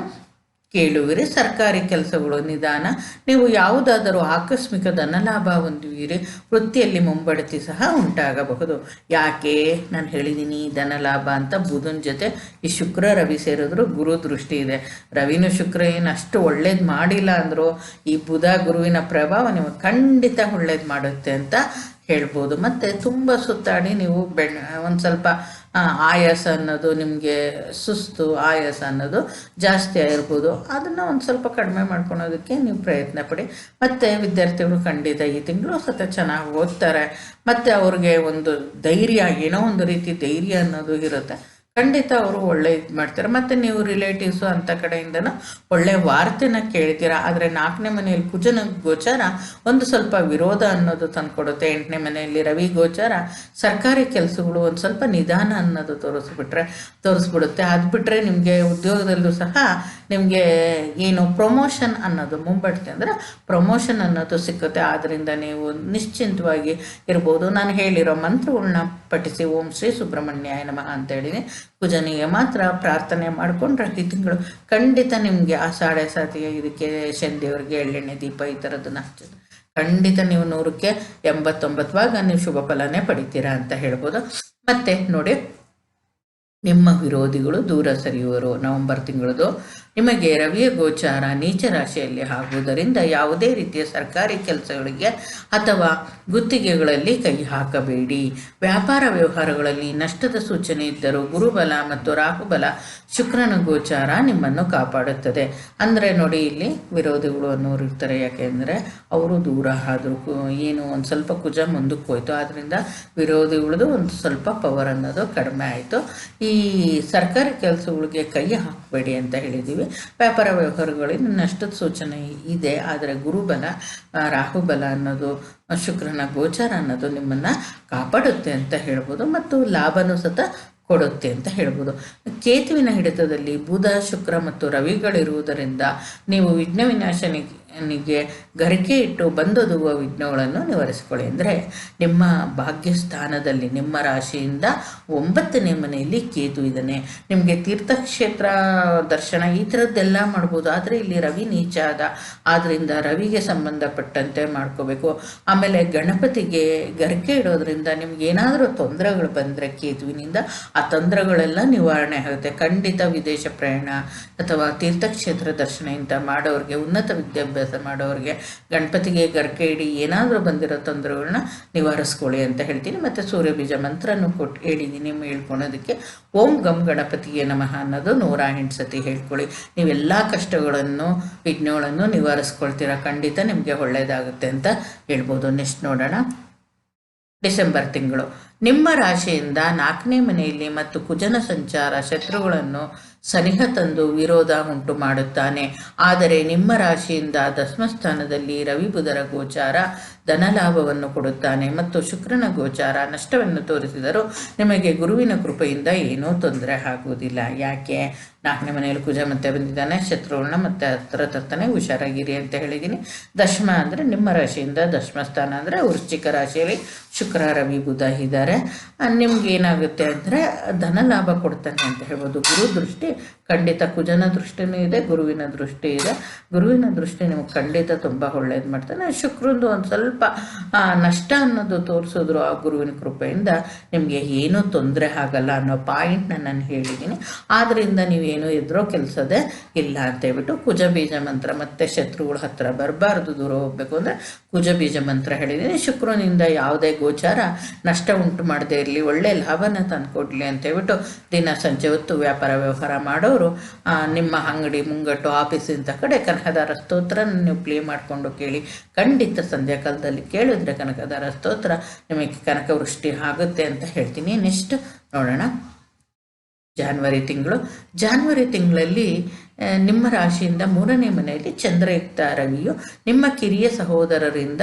ಕೇಳುವಿರಿ. ಸರ್ಕಾರಿ ಕೆಲಸಗಳು ನಿಧಾನ. ನೀವು ಯಾವುದಾದರೂ ಆಕಸ್ಮಿಕ ಧನಲಾಭ ಹೊಂದುವಿರಿ. ವೃತ್ತಿಯಲ್ಲಿ ಮುಂಬಡ್ತಿ ಸಹ ಉಂಟಾಗಬಹುದು. ಯಾಕೆ ನಾನು ಹೇಳಿದ್ದೀನಿ ಧನಲಾಭ ಅಂತ? ಬುಧನ ಜೊತೆ ಈ ಶುಕ್ರ ರವಿ ಸೇರಿದ್ರು ಗುರು ದೃಷ್ಟಿ ಇದೆ. ರವಿನೂ ಶುಕ್ರ ಏನು ಅಷ್ಟು ಒಳ್ಳೇದು ಮಾಡಿಲ್ಲ ಅಂದರೂ ಈ ಬುಧ ಗುರುವಿನ ಪ್ರಭಾವ ನಿಮಗೆ ಖಂಡಿತ ಒಳ್ಳೇದು ಮಾಡುತ್ತೆ ಅಂತ ಹೇಳ್ಬೋದು. ಮತ್ತು ತುಂಬ ಸುತ್ತಾಡಿ ನೀವು ಒಂದು ಸ್ವಲ್ಪ ಆಯಾಸ ಅನ್ನೋದು ನಿಮಗೆ ಸುಸ್ತು ಆಯಾಸ ಅನ್ನೋದು ಜಾಸ್ತಿ ಆಗಿರ್ಬೋದು. ಅದನ್ನು ಒಂದು ಸ್ವಲ್ಪ ಕಡಿಮೆ ಮಾಡ್ಕೊಳೋದಕ್ಕೆ ನೀವು ಪ್ರಯತ್ನ ಪಡಿ. ಮತ್ತು ವಿದ್ಯಾರ್ಥಿಗಳು ಖಂಡಿತ ಈ ತಿಂಗಳು ಸತ ಚೆನ್ನಾಗಿ ಓದ್ತಾರೆ. ಮತ್ತು ಅವ್ರಿಗೆ ಒಂದು ಧೈರ್ಯ, ಏನೋ ಒಂದು ರೀತಿ ಧೈರ್ಯ ಅನ್ನೋದು ಇರುತ್ತೆ. ಖಂಡಿತ ಅವರು ಒಳ್ಳೆ ಇದು ಮಾಡ್ತಾರೆ. ಮತ್ತು ನೀವು ರಿಲೇಟಿವ್ಸು ಅಂಥ ಕಡೆಯಿಂದನೂ ಒಳ್ಳೆ ವಾರ್ತೆನ ಕೇಳ್ತೀರಾ. ಆದರೆ 4ನೇ ಮನೆಯಲ್ಲಿ ಕುಜನ ಗೋಚಾರ ಒಂದು ಸ್ವಲ್ಪ ವಿರೋಧ ಅನ್ನೋದು ತಂದುಕೊಡುತ್ತೆ. 8ನೇ ಮನೆಯಲ್ಲಿ ರವಿ ಗೋಚಾರ ಸರ್ಕಾರಿ ಕೆಲಸಗಳು ಒಂದು ಸ್ವಲ್ಪ ನಿಧಾನ ಅನ್ನೋದು ತೋರಿಸ್ಬಿಡುತ್ತೆ. ಅದು ಬಿಟ್ಟರೆ ನಿಮಗೆ ಉದ್ಯೋಗದಲ್ಲೂ ಸಹ ನಿಮಗೆ ಏನು ಪ್ರಮೋಷನ್ ಅನ್ನೋದು ಮುಂಬಡ್ತೆ ಅಂದರೆ ಪ್ರಮೋಷನ್ ಅನ್ನೋದು ಸಿಕ್ಕುತ್ತೆ. ಆದ್ದರಿಂದ ನೀವು ನಿಶ್ಚಿಂತವಾಗಿ ಇರ್ಬೋದು. ನಾನು ಹೇಳಿರೋ ಮಂತ್ರಗಳನ್ನ ಪಠಿಸಿ ಓಂ ಶ್ರೀ ಸುಬ್ರಹ್ಮಣ್ಯಾಯ ನಮಃ ಅಂತ ಹೇಳಿನಿ. ಕುಜನಿಗೆ ಮಾತ್ರ ಪ್ರಾರ್ಥನೆ ಮಾಡಿಕೊಂಡ್ರೆ ಈ ತಿಂಗಳು ಖಂಡಿತ ನಿಮಗೆ ಆಷಾಢ ಸಾತಿಗೆ ಇದಕ್ಕೆ ಶನಿ ದೇವರಿಗೆ ಎಳ್ಳೆಣ್ಣೆ ದೀಪ ಈ ಥರದನ್ನ ಹಚ್ಚೋದು ಖಂಡಿತ ನೀವು 100ಕ್ಕೆ 89 ಭಾಗ ನೀವು ಶುಭ ಫಲನೇ ಪಡಿತೀರಾ ಅಂತ ಹೇಳ್ಬೋದು. ಮತ್ತೆ ನೋಡಿ, ನಿಮ್ಮ ವಿರೋಧಿಗಳು ದೂರ ಸರಿಯುವರು. ನವೆಂಬರ್ ತಿಂಗಳದು ನಿಮಗೆ ರವಿಯ ಗೋಚಾರ ನೀಚ ರಾಶಿಯಲ್ಲಿ ಆಗುವುದರಿಂದ ಯಾವುದೇ ರೀತಿಯ ಸರ್ಕಾರಿ ಕೆಲಸಗಳಿಗೆ ಅಥವಾ ಗುತ್ತಿಗೆಗಳಲ್ಲಿ ಕೈ ಹಾಕಬೇಡಿ. ವ್ಯಾಪಾರ ವ್ಯವಹಾರಗಳಲ್ಲಿ ನಷ್ಟದ ಸೂಚನೆ ಇದ್ದರೂ ಗುರುಬಲ ಮತ್ತು ರಾಹುಬಲ ಶುಕ್ರನ ಗೋಚಾರ ನಿಮ್ಮನ್ನು ಕಾಪಾಡುತ್ತದೆ. ಅಂದರೆ ನೋಡಿ, ಇಲ್ಲಿ ವಿರೋಧಿಗಳು ಅನ್ನೋರು ಇರ್ತಾರೆ. ಯಾಕೆಂದರೆ ಅವರು ದೂರ ಆದರೂ ಏನು ಒಂದು ಸ್ವಲ್ಪ ಕುಜ ಮುಂದಕ್ಕೆ ಹೋಯ್ತು. ಆದ್ದರಿಂದ ವಿರೋಧಿಗಳದು ಒಂದು ಸ್ವಲ್ಪ ಪವರ್ ಅನ್ನೋದು ಕಡಿಮೆ ಆಯಿತು. ಈ ಸರ್ಕಾರಿ ಕೆಲಸಗಳಿಗೆ ಕೈ ಹಾಕಬೇಡಿ ಅಂತ ಹೇಳಿದ್ದೀವಿ. ವ್ಯಾಪಾರ ವ್ಯವಹಾರಗಳಲ್ಲಿ ನಷ್ಟದ ಸೂಚನೆ ಇದೆ. ಆದರೆ ಗುರುಬಲ ರಾಹುಬಲ ಅನ್ನೋದು ಶುಕ್ರನ ಗೋಚಾರ ಅನ್ನೋದು ನಿಮ್ಮನ್ನು ಕಾಪಾಡುತ್ತೆ ಅಂತ ಹೇಳ್ಬೋದು. ಮತ್ತು ಲಾಭನೂ ಸತ ಕೊಡುತ್ತೆ ಅಂತ ಹೇಳ್ಬೋದು. ಕೇತುವಿನ ಹಿಡಿತದಲ್ಲಿ ಬುಧ ಶುಕ್ರ ಮತ್ತು ರವಿಗಳಿರುವುದರಿಂದ ನೀವು ವಿಘ್ನ ವಿನಾಶನಿಗೆ ಗರಿಕೆ ಇಟ್ಟು ಬಂದೊದಗುವ ವಿಘ್ನಗಳನ್ನು ನಿವಾರಿಸಿಕೊಳ್ಳಿ. ಅಂದರೆ ನಿಮ್ಮ ಭಾಗ್ಯಸ್ಥಾನದಲ್ಲಿ ನಿಮ್ಮ ರಾಶಿಯಿಂದ 9ನೇ ಮನೆಯಲ್ಲಿ ಕೇತು ಇದ್ದಾನೆ. ನಿಮಗೆ ತೀರ್ಥಕ್ಷೇತ್ರ ದರ್ಶನ ಈ ಥರದ್ದೆಲ್ಲ ಮಾಡ್ಬೋದು. ಆದರೆ ಇಲ್ಲಿ ರವಿ ನೀಚ ಆದ, ಆದ್ದರಿಂದ ರವಿಗೆ ಸಂಬಂಧಪಟ್ಟಂತೆ ಮಾಡ್ಕೋಬೇಕು. ಆಮೇಲೆ ಗಣಪತಿಗೆ ಗರಿಕೆ ಇಡೋದ್ರಿಂದ ನಿಮ್ಗೇನಾದರೂ ತೊಂದರೆಗಳು ಬಂದರೆ ಕೇತುವಿನಿಂದ ಆ ತೊಂದರೆಗಳೆಲ್ಲ ನಿವಾರಣೆ ಆಗುತ್ತೆ. ಖಂಡಿತ ವಿದೇಶ ಪ್ರಯಾಣ ಅಥವಾ ತೀರ್ಥಕ್ಷೇತ್ರ ದರ್ಶನ ಇಂಥ ಮಾಡೋರಿಗೆ, ಉನ್ನತ ವಿದ್ಯಾಭ್ಯಾಸ ಮಾಡೋರಿಗೆ ಗಣಪತಿಗೆ ಗರಿಕೆ ಇಡಿ ಏನಾದರೂ ಬಂದಿರೋ ತೊಂದರೆಗಳನ್ನ ನಿವಾರಿಸ್ಕೊಳ್ಳಿ ಅಂತ ಹೇಳ್ತೀನಿ. ಮತ್ತು ಸೂರ್ಯ ಬೀಜ ಮಂತ್ರನೂ ಹೇಳಿದ್ದೀನಿ ಹೇಳ್ಕೊಳೋದಕ್ಕೆ. ಓಂ ಗಂ ಗಣಪತಿಗೆ ನಮಃ ಅನ್ನೋದು 108 ಸತಿ ಹೇಳ್ಕೊಳ್ಳಿ. ನೀವೆಲ್ಲ ಕಷ್ಟಗಳನ್ನು ವಿಘ್ನಗಳನ್ನು ನಿವಾರಿಸ್ಕೊಳ್ತೀರಾ. ಖಂಡಿತ ನಿಮಗೆ ಒಳ್ಳೆಯದಾಗುತ್ತೆ ಅಂತ ಹೇಳ್ಬೋದು. ನೆಕ್ಸ್ಟ್ ನೋಡೋಣ, ಡಿಸೆಂಬರ್ ತಿಂಗಳು ನಿಮ್ಮ ರಾಶಿಯಿಂದ 4ನೇ ಮನೆಯಲ್ಲಿ ಮತ್ತು ಕುಜನ ಸಂಚಾರ ಶತ್ರುಗಳನ್ನು ಸನಿಹ ತಂದು ವಿರೋಧ ಉಂಟು ಮಾಡುತ್ತಾನೆ. ಆದರೆ ನಿಮ್ಮ ರಾಶಿಯಿಂದ ದಶಮಸ್ಥಾನದಲ್ಲಿ ರವಿ ಬುಧರ ಗೋಚಾರ ಧನಲಾಭವನ್ನು ಕೊಡುತ್ತಾನೆ ಮತ್ತು ಶುಕ್ರನ ಗೋಚಾರ ನಷ್ಟವನ್ನು ತೋರಿಸಿದರೂ ನಿಮಗೆ ಗುರುವಿನ ಕೃಪೆಯಿಂದ ಏನೂ ತೊಂದರೆ ಆಗುವುದಿಲ್ಲ. ಯಾಕೆ? 4ನೇ ಮನೆಯಲ್ಲಿ ಕುಜ ಮತ್ತೆ ಬಂದಿದ್ದಾನೆ, ಶತ್ರುಗಳನ್ನ ಮತ್ತೆ ಹತ್ರ ತರ್ತಾನೆ. ಹುಷಾರಾಗಿರಿ ಅಂತ ಹೇಳಿದ್ದೀನಿ. ದಶಮ ಅಂದರೆ ನಿಮ್ಮ ರಾಶಿಯಿಂದ ದಶಮ ಸ್ಥಾನ ಅಂದರೆ ವೃಶ್ಚಿಕ ರಾಶಿಯಲ್ಲಿ ಶುಕ್ರ ರವಿ ಬುಧ ಇದ್ದಾರೆ. ನಿಮ್ಗೆ ಏನಾಗುತ್ತೆ ಅಂದರೆ ಧನ ಲಾಭ ಕೊಡ್ತಾನೆ ಅಂತ ಹೇಳ್ಬೋದು. ಗುರು ದೃಷ್ಟಿ ಖಂಡಿತ, ಕುಜನ ದೃಷ್ಟಿನೂ ಇದೆ, ಗುರುವಿನ ದೃಷ್ಟಿ ಇದೆ. ಗುರುವಿನ ದೃಷ್ಟಿ ನಿಮ್ಗೆ ಖಂಡಿತ ತುಂಬ ಒಳ್ಳೇದು ಮಾಡ್ತಾನೆ. ಶುಕ್ರಂದು ಒಂದು ಸ್ವಲ್ಪ ನಷ್ಟ ಅನ್ನೋದು ತೋರಿಸಿದ್ರು ಆ ಗುರುವಿನ ಕೃಪೆಯಿಂದ ನಿಮಗೆ ಏನೂ ತೊಂದರೆ ಆಗಲ್ಲ ಅನ್ನೋ ಪಾಯಿಂಟ್ನ ನಾನು ಹೇಳಿದ್ದೀನಿ. ಆದ್ದರಿಂದ ನೀವೇನು ಎದುರೋ ಕೆಲಸದೇ ಇಲ್ಲ ಅಂತ ಹೇಳ್ಬಿಟ್ಟು ಕುಜ ಬೀಜ ಮಂತ್ರ ಮತ್ತೆ ಶತ್ರುಗಳ ಹತ್ರ ಬರಬಾರ್ದು, ದೂರ ಹೋಗ್ಬೇಕು ಅಂದರೆ ಕುಜ ಬೀಜ ಮಂತ್ರ ಹೇಳಿದ್ದೀನಿ. ಶುಕ್ರನಿಂದ ಯಾವುದೇ ಗೋಚಾರ ನಷ್ಟ ಉಂಟು ಮಾಡದೇ ಇರಲಿ, ಒಳ್ಳೆ ಲಾಭನ ತಂದುಕೊಡ್ಲಿ ಅಂತ ಹೇಳ್ಬಿಟ್ಟು ದಿನ ಸಂಜೆ ಹೊತ್ತು ವ್ಯಾಪಾರ ವ್ಯವಹಾರ ಮಾಡೋರು ನಿಮ್ಮ ಅಂಗಡಿ ಮುಂಗಟ್ಟು ಆಫೀಸಿಂದ ಕಡೆ ಕನಕದಾರ ಸ್ತೋತ್ರ ನೀವು ಪ್ಲೇ ಮಾಡಿಕೊಂಡು ಕೇಳಿ. ಖಂಡಿತ ಸಂಧ್ಯಾಕಾಲದಲ್ಲಿ ಕೇಳಿದ್ರೆ ಕನಕದಾರ ಸ್ತೋತ್ರ ನಿಮಗೆ ಕನಕವೃಷ್ಟಿ ಆಗುತ್ತೆ ಅಂತ ಹೇಳ್ತೀನಿ. ನೆಕ್ಸ್ಟ್ ನೋಡೋಣ, ಜಾನ್ವರಿ ತಿಂಗಳು. ಜಾನ್ವರಿ ತಿಂಗಳಲ್ಲಿ ನಿಮ್ಮ ರಾಶಿಯಿಂದ 3ನೇ ಮನೆಯಲ್ಲಿ ಚಂದ್ರಯುಕ್ತ ರವಿಯು ನಿಮ್ಮ ಕಿರಿಯ ಸಹೋದರರಿಂದ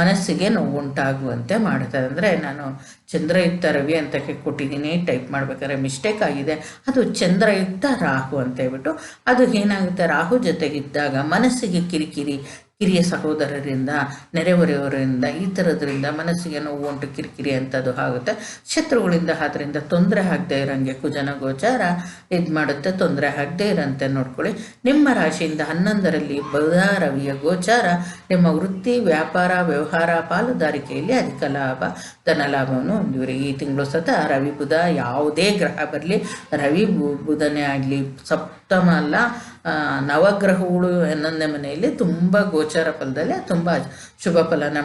ಮನಸ್ಸಿಗೆ ನೋವುಂಟಾಗುವಂತೆ ಮಾಡುತ್ತದೆ. ಅಂದರೆ ನಾನು ಚಂದ್ರಯುಕ್ತ ರವಿ ಅಂತ ಕೊಟ್ಟಿದ್ದೀನಿ, ಟೈಪ್ ಮಾಡ್ಬೇಕಾದ್ರೆ ಮಿಸ್ಟೇಕ್ ಆಗಿದೆ. ಅದು ಚಂದ್ರಯುಕ್ತ ರಾಹು ಅಂತ ಹೇಳ್ಬಿಟ್ಟು ಅದು ಏನಾಗುತ್ತೆ, ರಾಹು ಜೊತೆಗಿದ್ದಾಗ ಮನಸ್ಸಿಗೆ ಕಿರಿಕಿರಿ, ಕಿರಿಯ ಸಹೋದರರಿಂದ ನೆರೆಹೊರೆಯವರಿಂದ ಈ ಥರದ್ರಿಂದ ಮನಸ್ಸಿಗೆ ನೋವು ಉಂಟು, ಕಿರಿಕಿರಿ ಅಂಥದ್ದು ಆಗುತ್ತೆ. ಶತ್ರುಗಳಿಂದ ಅದರಿಂದ ತೊಂದರೆ ಆಗದೆ ಇರೋಂಗೆ ಕುಜನ ಗೋಚಾರ ಇದು ಮಾಡುತ್ತೆ, ತೊಂದರೆ ಆಗದೆ ಇರೋಂತೆ ನೋಡ್ಕೊಳ್ಳಿ. ನಿಮ್ಮ ರಾಶಿಯಿಂದ 11ರಲ್ಲಿ ಬುಧ ರವಿಯ ಗೋಚಾರ ನಿಮ್ಮ ವೃತ್ತಿ ವ್ಯಾಪಾರ ವ್ಯವಹಾರ ಪಾಲುದಾರಿಕೆಯಲ್ಲಿ ಅಧಿಕ ಲಾಭ ಧನ ಲಾಭವನ್ನು ಹೊಂದಿರಿ. ಈ ತಿಂಗಳು ಸತ ರವಿ ಬುಧ ಯಾವುದೇ ಗ್ರಹ ಬರಲಿ, ರವಿ ಬುಧನೇ ಆಗಲಿ ಸಪ್ತಮ ಅಲ್ಲ ನವಗ್ರಹಗಳು 11ನೇ ಮನೆಯಲ್ಲಿ ತುಂಬ ಗೋಚಾರ ಫಲದಲ್ಲಿ ತುಂಬ ಶುಭ ಫಲನ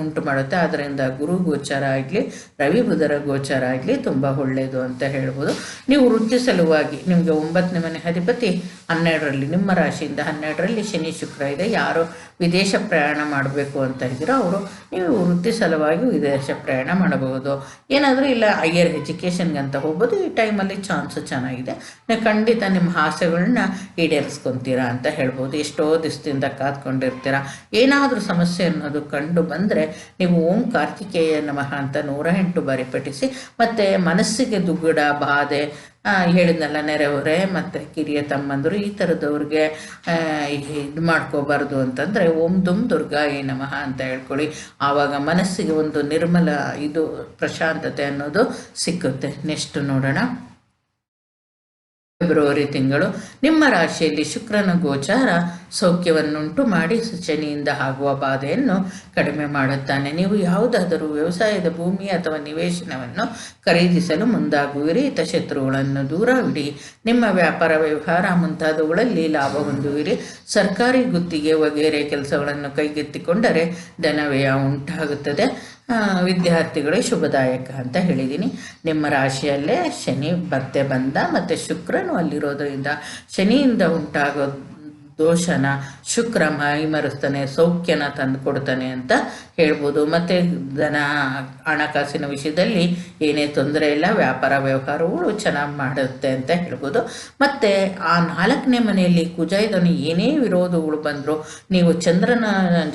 ಉಂಟು ಮಾಡುತ್ತೆ. ಆದ್ದರಿಂದ ಗುರು ಗೋಚಾರ ಆಗಲಿ, ರವಿ ಬುಧರ ಗೋಚಾರ ಆಗಲಿ ತುಂಬ ಒಳ್ಳೆಯದು ಅಂತ ಹೇಳ್ಬೋದು. ನೀವು ವೃತ್ತಿ ಸಲುವಾಗಿ ನಿಮಗೆ 9ನೇ ಮನೆ ಅಧಿಪತಿ 12ರಲ್ಲಿ, ನಿಮ್ಮ ರಾಶಿಯಿಂದ 12ರಲ್ಲಿ ಶನಿ ಶುಕ್ರ ಇದೆ. ಯಾರು ವಿದೇಶ ಪ್ರಯಾಣ ಮಾಡಬೇಕು ಅಂತ ಇದ್ದೀರೋ ಅವರು ನೀವು ವೃತ್ತಿ ಸಲುವಾಗಿ ವಿದೇಶ ಪ್ರಯಾಣ ಮಾಡಬಹುದು. ಏನಾದರೂ ಇಲ್ಲ ಹೈಯರ್ ಎಜುಕೇಷನ್ಗೆ ಅಂತ ಹೋಗ್ಬೋದು. ಈ ಟೈಮಲ್ಲಿ ಚಾನ್ಸು ಚೆನ್ನಾಗಿದೆ. ನೀವು ಖಂಡಿತ ನಿಮ್ಮ ಆಸೆಗಳನ್ನ ಈಡೇರಿಸ್ಕೊತೀರಾ ಅಂತ ಹೇಳ್ಬೋದು. ಎಷ್ಟೋ ದಿವಸದಿಂದ ಕಾದ್ಕೊಂಡಿರ್ತೀರ. ಏನಾದರೂ ಸಮಸ್ಯೆ ಅನ್ನೋದು ಕಂಡು ಬಂದರೆ ನೀವು ಓಂ ಕಾರ್ತಿಕೇಯ ನಮಃ ಅಂತ 108 ಬಾರಿ ಪಠಿಸಿ. ಮತ್ತು ಮನಸ್ಸಿಗೆ ದುಗ್ಗಡ, ಬಾಧೆ, ಹೇಳಿದ್ನಲ್ಲ ನೆರೆಹೊರೆ ಮತ್ತು ಕಿರಿಯ ತಮ್ಮಂದರು ಈ ಥರದವ್ರಿಗೆ ಇದು ಮಾಡ್ಕೋಬಾರ್ದು ಅಂತಂದರೆ ಓಂ ದುಮ್ ದುರ್ಗಾಯ ನಮಃ ಅಂತ ಹೇಳ್ಕೊಳ್ಳಿ. ಆವಾಗ ಮನಸ್ಸಿಗೆ ಒಂದು ನಿರ್ಮಲ ಇದು ಪ್ರಶಾಂತತೆ ಅನ್ನೋದು ಸಿಕ್ಕುತ್ತೆ. ನೆಕ್ಸ್ಟ್ ನೋಡೋಣ. ಫೆಬ್ರವರಿ ತಿಂಗಳು ನಿಮ್ಮ ರಾಶಿಯಲ್ಲಿ ಶುಕ್ರನ ಗೋಚಾರ ಸೌಖ್ಯವನ್ನುಂಟು ಮಾಡಿ ಶನಿಯಿಂದ ಆಗುವ ಬಾಧೆಯನ್ನು ಕಡಿಮೆ ಮಾಡುತ್ತಾನೆ. ನೀವು ಯಾವುದಾದರೂ ವ್ಯವಸಾಯದ ಭೂಮಿ ಅಥವಾ ನಿವೇಶನವನ್ನು ಖರೀದಿಸಲು ಮುಂದಾಗುವಿರಿ. ಹಿತಶತ್ರುಗಳನ್ನು ದೂರವಿಡಿ. ನಿಮ್ಮ ವ್ಯಾಪಾರ ವ್ಯವಹಾರ ಮುಂತಾದವುಗಳಲ್ಲಿ ಲಾಭ ಹೊಂದುವಿರಿ. ಸರ್ಕಾರಿ ಗುತ್ತಿಗೆ ವಗೇರೆ ಕೆಲಸಗಳನ್ನು ಕೈಗೆತ್ತಿಕೊಂಡರೆ ಧನವ್ಯಯ ಉಂಟಾಗುತ್ತದೆ. ವಿದ್ಯಾರ್ಥಿಗಳೇ ಶುಭದಾಯಕ ಅಂತ ಹೇಳಿದ್ದೀನಿ. ನಿಮ್ಮ ರಾಶಿಯಲ್ಲೇ ಶನಿ ಮತ್ತೆ ಬಂದ ಮತ್ತು ಶುಕ್ರನು ಅಲ್ಲಿರೋದರಿಂದ ಶನಿಯಿಂದ ಉಂಟಾಗೋ ದೋಷನ ಶುಕ್ರ ಮೈಮರೆಸ್ತಾನೆ, ಸೌಖ್ಯನ ತಂದು ಕೊಡ್ತಾನೆ ಅಂತ ಹೇಳ್ಬೋದು. ಮತ್ತು ಹಣಕಾಸಿನ ವಿಷಯದಲ್ಲಿ ಏನೇ ತೊಂದರೆ ಇಲ್ಲ, ವ್ಯಾಪಾರ ವ್ಯವಹಾರಗಳು ಚೆನ್ನಾಗಿ ಮಾಡುತ್ತೆ ಅಂತ ಹೇಳ್ಬೋದು. ಮತ್ತು ಆ 4ನೇ ಮನೆಯಲ್ಲಿ ಕುಜ ಇದನ್ನು ಏನೇ ವಿರೋಧಗಳು ಬಂದರೂ ನೀವು ಚಂದ್ರನ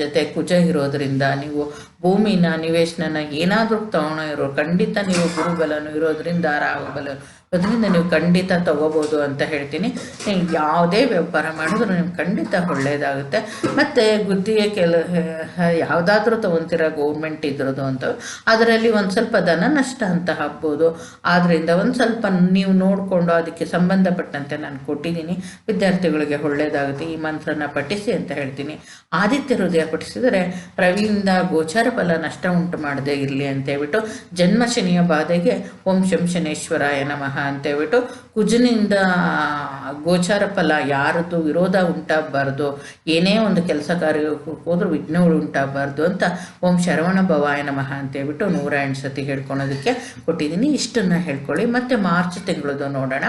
ಜೊತೆ ಕುಜ ಇರೋದರಿಂದ ನೀವು ಭೂಮಿನ ನಿವೇಶನ ಏನಾದರೂ ತಗೊಳ್ಳೋ ಖಂಡಿತ ನೀವು ಗುರುಬಲನು ಇರೋದರಿಂದ ರಾಹುಬಲ ಅದರಿಂದ ನೀವು ಖಂಡಿತ ತಗೋಬೋದು ಅಂತ ಹೇಳ್ತೀನಿ. ನೀವು ಯಾವುದೇ ವ್ಯಾಪಾರ ಮಾಡಿದ್ರು ನಿಮ್ಗೆ ಖಂಡಿತ ಒಳ್ಳೆಯದಾಗುತ್ತೆ. ಮತ್ತು ಗುತ್ತಿಗೆ ಯಾವುದಾದ್ರೂ ತೊಗೊತೀರ ಗೌರ್ಮೆಂಟ್ ಇದ್ರದ್ದು ಅಂತ ಅದರಲ್ಲಿ ಒಂದು ಸ್ವಲ್ಪ ಧನ ನಷ್ಟ ಅಂತ ಆಗ್ಬೋದು. ಆದ್ದರಿಂದ ಒಂದು ಸ್ವಲ್ಪ ನೀವು ನೋಡಿಕೊಂಡು ಅದಕ್ಕೆ ಸಂಬಂಧಪಟ್ಟಂತೆ ನಾನು ಕೊಟ್ಟಿದ್ದೀನಿ. ವಿದ್ಯಾರ್ಥಿಗಳಿಗೆ ಒಳ್ಳೆಯದಾಗುತ್ತೆ. ಈ ಮಂತ್ರನ ಪಠಿಸಿ ಅಂತ ಹೇಳ್ತೀನಿ. ಆದಿತ್ಯ ಹೃದಯ ಪಠಿಸಿದರೆ ರವಿಯಿಂದ ಗೋಚಾರ ಫಲ ನಷ್ಟ ಉಂಟು ಮಾಡದೇ ಇರಲಿ ಅಂತೇಳ್ಬಿಟ್ಟು, ಜನ್ಮ ಶನಿಯ ಬಾಧೆಗೆ ಓಂ ಶಂ ಶನೇಶ್ವರಾಯ ನಮಃ ಅಂತೇಳ್ಬಿಟ್ಟು, ಕುಜನಿಂದ ಗೋಚಾರ ಫಲ ಯಾರದ್ದು ವಿರೋಧ ಉಂಟಾಗಬಾರ್ದು, ಏನೇ ಒಂದು ಕೆಲಸ ಕಾರ್ಯ ಹೋದ್ರೂ ವಿಘ್ನಗಳು ಉಂಟಾಗಬಾರ್ದು ಅಂತ ಓಂ ಶರವಣ ಭವಾಯ ನಮಃ ಅಂತೇಳ್ಬಿಟ್ಟು 108 ಸತಿ ಹೇಳ್ಕೊಳೋದಕ್ಕೆ ಕೊಟ್ಟಿದ್ದೀನಿ. ಇಷ್ಟನ್ನು ಹೇಳ್ಕೊಳ್ಳಿ. ಮತ್ತು ಮಾರ್ಚ್ ತಿಂಗಳದ್ದು ನೋಡೋಣ.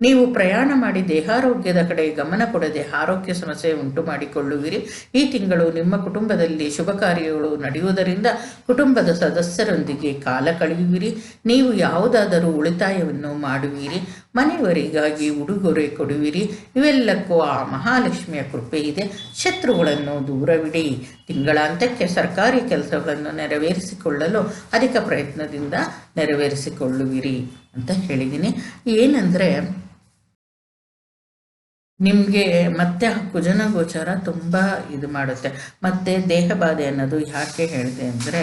ನೀವು ಪ್ರಯಾಣ ಮಾಡಿ ದೇಹಾರೋಗ್ಯದ ಕಡೆ ಗಮನ ಕೊಡದೆ ಆರೋಗ್ಯ ಸಮಸ್ಯೆ ಉಂಟು ಮಾಡಿಕೊಳ್ಳುವಿರಿ. ಈ ತಿಂಗಳು ನಿಮ್ಮ ಕುಟುಂಬದಲ್ಲಿ ಶುಭ ಕಾರ್ಯಗಳು ನಡೆಯುವುದರಿಂದ ಕುಟುಂಬದ ಸದಸ್ಯರೊಂದಿಗೆ ಕಾಲ ಕಳೆಯುವಿರಿ. ನೀವು ಯಾವುದಾದರೂ ಉಳಿತಾಯವನ್ನು ಮಾಡುವಿರಿ. ಮನೆಯವರಿಗಾಗಿ ಉಡುಗೊರೆ ಕೊಡುವಿರಿ. ಇವೆಲ್ಲಕ್ಕೂ ಆ ಮಹಾಲಕ್ಷ್ಮಿಯ ಕೃಪೆ ಇದೆ. ಶತ್ರುಗಳನ್ನು ದೂರವಿಡಿ. ತಿಂಗಳಾಂತ್ಯಕ್ಕೆ ಸರ್ಕಾರಿ ಕೆಲಸಗಳನ್ನು ನೆರವೇರಿಸಿಕೊಳ್ಳಲು ಅಧಿಕ ಪ್ರಯತ್ನದಿಂದ ನೆರವೇರಿಸಿಕೊಳ್ಳುವಿರಿ ಅಂತ ಹೇಳಿದ್ದೀನಿ. ಏನಂದರೆ ನಿಮಗೆ ಮತ್ತೆ ಕುಜನ ಗೋಚಾರ ತುಂಬ ಇದು ಮಾಡುತ್ತೆ. ಮತ್ತು ದೇಹ ಬಾಧೆ ಅನ್ನೋದು ಯಾಕೆ ಹೇಳಿದೆ ಅಂದರೆ,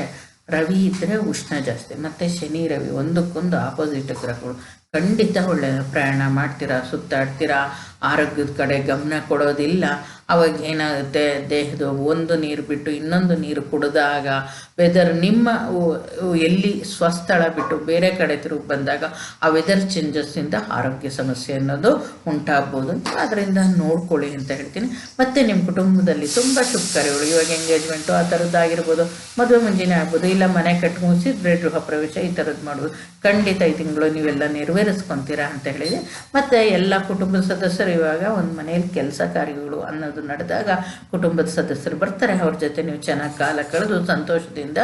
ರವಿ ಇದ್ದರೆ ಉಷ್ಣ ಜಾಸ್ತಿ, ಮತ್ತು ಶನಿ ರವಿ ಒಂದಕ್ಕೊಂದು ಆಪೋಸಿಟ್ ಗ್ರಹಗಳು. ಖಂಡಿತ ಒಳ್ಳೆಯ ಪ್ರಯಾಣ ಮಾಡ್ತೀರಾ, ಸುತ್ತಾಡ್ತೀರಾ, ಆರೋಗ್ಯದ ಕಡೆ ಗಮನ ಕೊಡೋದಿಲ್ಲ. ಅವಾಗ ಏನಾಗುತ್ತೆ, ದೇಹದ ಒಂದು ನೀರು ಬಿಟ್ಟು ಇನ್ನೊಂದು ನೀರು ಕುಡಿದಾಗ ವೆದರ್ ನಿಮ್ಮ ಎಲ್ಲಿ ಸ್ವಸ್ಥಳ ಬಿಟ್ಟು ಬೇರೆ ಕಡೆ ತಿರುಗಿ ಬಂದಾಗ ಆ ವೆದರ್ ಚೇಂಜಸ್ಸಿಂದ ಆರೋಗ್ಯ ಸಮಸ್ಯೆ ಅನ್ನೋದು ಉಂಟಾಗ್ಬೋದು. ಅದರಿಂದ ನೋಡ್ಕೊಳ್ಳಿ ಅಂತ ಹೇಳ್ತೀನಿ. ಮತ್ತು ನಿಮ್ಮ ಕುಟುಂಬದಲ್ಲಿ ತುಂಬ ಶುಭ ಕಾರ್ಯಗಳು, ಇವಾಗ ಎಂಗೇಜ್ಮೆಂಟು ಆ ಥರದ್ದಾಗಿರ್ಬೋದು, ಮದುವೆ ಮುಂಜಾನೆ ಆಗ್ಬೋದು, ಇಲ್ಲ ಮನೆ ಕಟ್ಟಿ ಮುಗಿಸಿದ್ರೆ ಗೃಹ ಪ್ರವೇಶ ಈ ಥರದ್ದು ಮಾಡ್ಬೋದು. ಖಂಡಿತ ಈ ತಿಂಗಳು ನೀವೆಲ್ಲ ನೆರವೇರಿಸ್ಕೊತೀರಾ ಅಂತ ಹೇಳಿದೆ. ಮತ್ತು ಎಲ್ಲ ಕುಟುಂಬದ ಸದಸ್ಯರು ಇವಾಗ ಒಂದು ಮನೆಯಲ್ಲಿ ಕೆಲಸ ಕಾರ್ಯಗಳು ಅನ್ನೋದು ನಡೆದಾಗ ಕುಟುಂಬದ ಸದಸ್ಯರು ಬರ್ತಾರೆ. ಅವ್ರ ಜೊತೆ ನೀವು ಚೆನ್ನಾಗಿ ಕಾಲ ಕಳೆದು ಸಂತೋಷದಿಂದ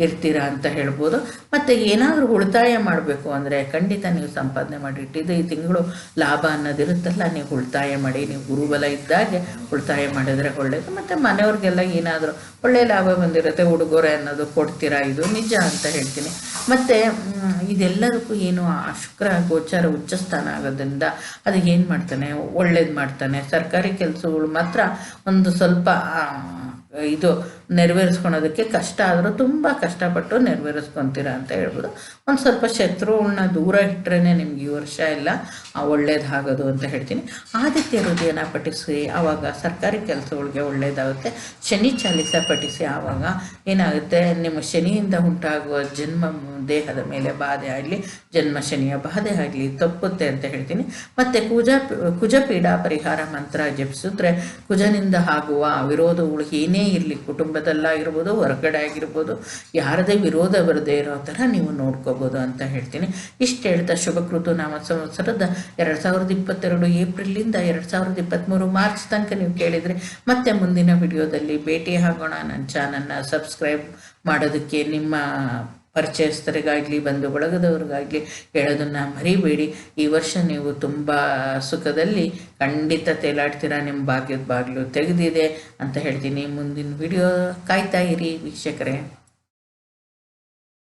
ಇರ್ತೀರಾ ಅಂತ ಹೇಳ್ಬೋದು. ಮತ್ತು ಏನಾದರೂ ಉಳಿತಾಯ ಮಾಡಬೇಕು ಅಂದರೆ ಖಂಡಿತ ನೀವು ಸಂಪಾದನೆ ಮಾಡಿಟ್ಟಿದ್ದು ಈ ತಿಂಗಳು ಲಾಭ ಅನ್ನೋದಿರುತ್ತಲ್ಲ, ನೀವು ಉಳಿತಾಯ ಮಾಡಿ. ನೀವು ಗುರುಬಲ ಇದ್ದಾಗೆ ಉಳಿತಾಯ ಮಾಡಿದರೆ ಒಳ್ಳೆಯದು. ಮತ್ತು ಮನೆಯವ್ರಿಗೆಲ್ಲ ಏನಾದರೂ ಒಳ್ಳೆಯ ಲಾಭ ಬಂದಿರುತ್ತೆ, ಉಡುಗೊರೆ ಅನ್ನೋದು ಕೊಡ್ತೀರಾ, ಇದು ನಿಜ ಅಂತ ಹೇಳ್ತೀನಿ. ಮತ್ತು ಇದೆಲ್ಲದಕ್ಕೂ ಏನು ಆ ಶುಕ್ರ ಗೋಚಾರ ಉಚ್ಚಸ್ಥಾನ ಆಗೋದ್ರಿಂದ ಅದಕ್ಕೆ ಏನು ಮಾಡ್ತಾನೆ, ಒಳ್ಳೇದು ಮಾಡ್ತಾನೆ. ಸರ್ಕಾರಿ ಕೆಲಸಗಳು ಮಾತ್ರ ಒಂದು ಸ್ವಲ್ಪ ಇದು ನೆರವೇರಿಸ್ಕೊಳೋದಕ್ಕೆ ಕಷ್ಟ ಆದರೂ ತುಂಬ ಕಷ್ಟಪಟ್ಟು ನೆರವೇರಿಸ್ಕೊತೀರಾ ಅಂತ ಹೇಳ್ಬೋದು. ಒಂದು ಸ್ವಲ್ಪ ಶತ್ರುಗಳನ್ನ ದೂರ ಇಟ್ಟರೆ ನಿಮ್ಗೆ ಈ ವರ್ಷ ಎಲ್ಲ ಒಳ್ಳೇದಾಗೋದು ಅಂತ ಹೇಳ್ತೀನಿ. ಆದಿತ್ಯ ಹೃದಯನ ಪಠಿಸಿ, ಆವಾಗ ಸರ್ಕಾರಿ ಕೆಲಸಗಳಿಗೆ ಒಳ್ಳೆಯದಾಗುತ್ತೆ. ಶನಿ ಚಾಲಿಸ ಪಠಿಸಿ, ಆವಾಗ ಏನಾಗುತ್ತೆ, ನಿಮ್ಮ ಶನಿಯಿಂದ ಉಂಟಾಗುವ ಜನ್ಮ ದೇಹದ ಮೇಲೆ ಬಾಧೆ ಆಗಲಿ, ಜನ್ಮ ಶನಿಯ ಬಾಧೆ ಆಗಲಿ ತಪ್ಪುತ್ತೆ ಅಂತ ಹೇಳ್ತೀನಿ. ಮತ್ತು ಕುಜಪೀಡ ಪರಿಹಾರ ಮಂತ್ರ ಜಪಿಸಿದ್ರೆ ಕುಜನಿಂದ ಆಗುವ ವಿರೋಧಗಳು ಏನೇ ಇರಲಿ, ಕುಟುಂಬದಲ್ಲಾಗಿರ್ಬೋದು, ಹೊರಗಡೆ ಆಗಿರ್ಬೋದು, ಯಾರದೇ ವಿರೋಧ ಬರದೇ ಇರೋ ಥರ ನೀವು ನೋಡ್ಕೋಬೋದು ಅಂತ ಹೇಳ್ತೀನಿ. ಇಷ್ಟು ಹೇಳ್ತಾ ಶುಭಕೃತು ನಾಮ ಸಂವತ್ಸರದ 2022 ಏಪ್ರಿಲಿಂದ 2023 ಮಾರ್ಚ್ ತನಕ ನೀವು ಕೇಳಿದರೆ ಮತ್ತೆ ಮುಂದಿನ ವಿಡಿಯೋದಲ್ಲಿ ಭೇಟಿ ಆಗೋಣ. ನನ್ನ ಚಾನಲ್ನ ಸಬ್ಸ್ಕ್ರೈಬ್ ಮಾಡೋದಕ್ಕೆ ನಿಮ್ಮ ಪರಿಚಯಸ್ಥರಿಗಾಗಲಿ ಬಂಧು ಬಳಗದವ್ರಿಗಾಗಲಿ ಹೇಳೋದನ್ನು ಮರಿಬೇಡಿ. ಈ ವರ್ಷ ನೀವು ತುಂಬ ಸುಖದಲ್ಲಿ ಖಂಡಿತ ತೇಲಾಡ್ತೀರಾ, ನಿಮ್ಮ ಭಾಗ್ಯದ ಬಾಗಿಲು ತೆಗೆದಿದೆ ಅಂತ ಹೇಳ್ತೀನಿ. ಮುಂದಿನ ವಿಡಿಯೋ ಕಾಯ್ತಾ ಇರಿ ವೀಕ್ಷಕರೇ.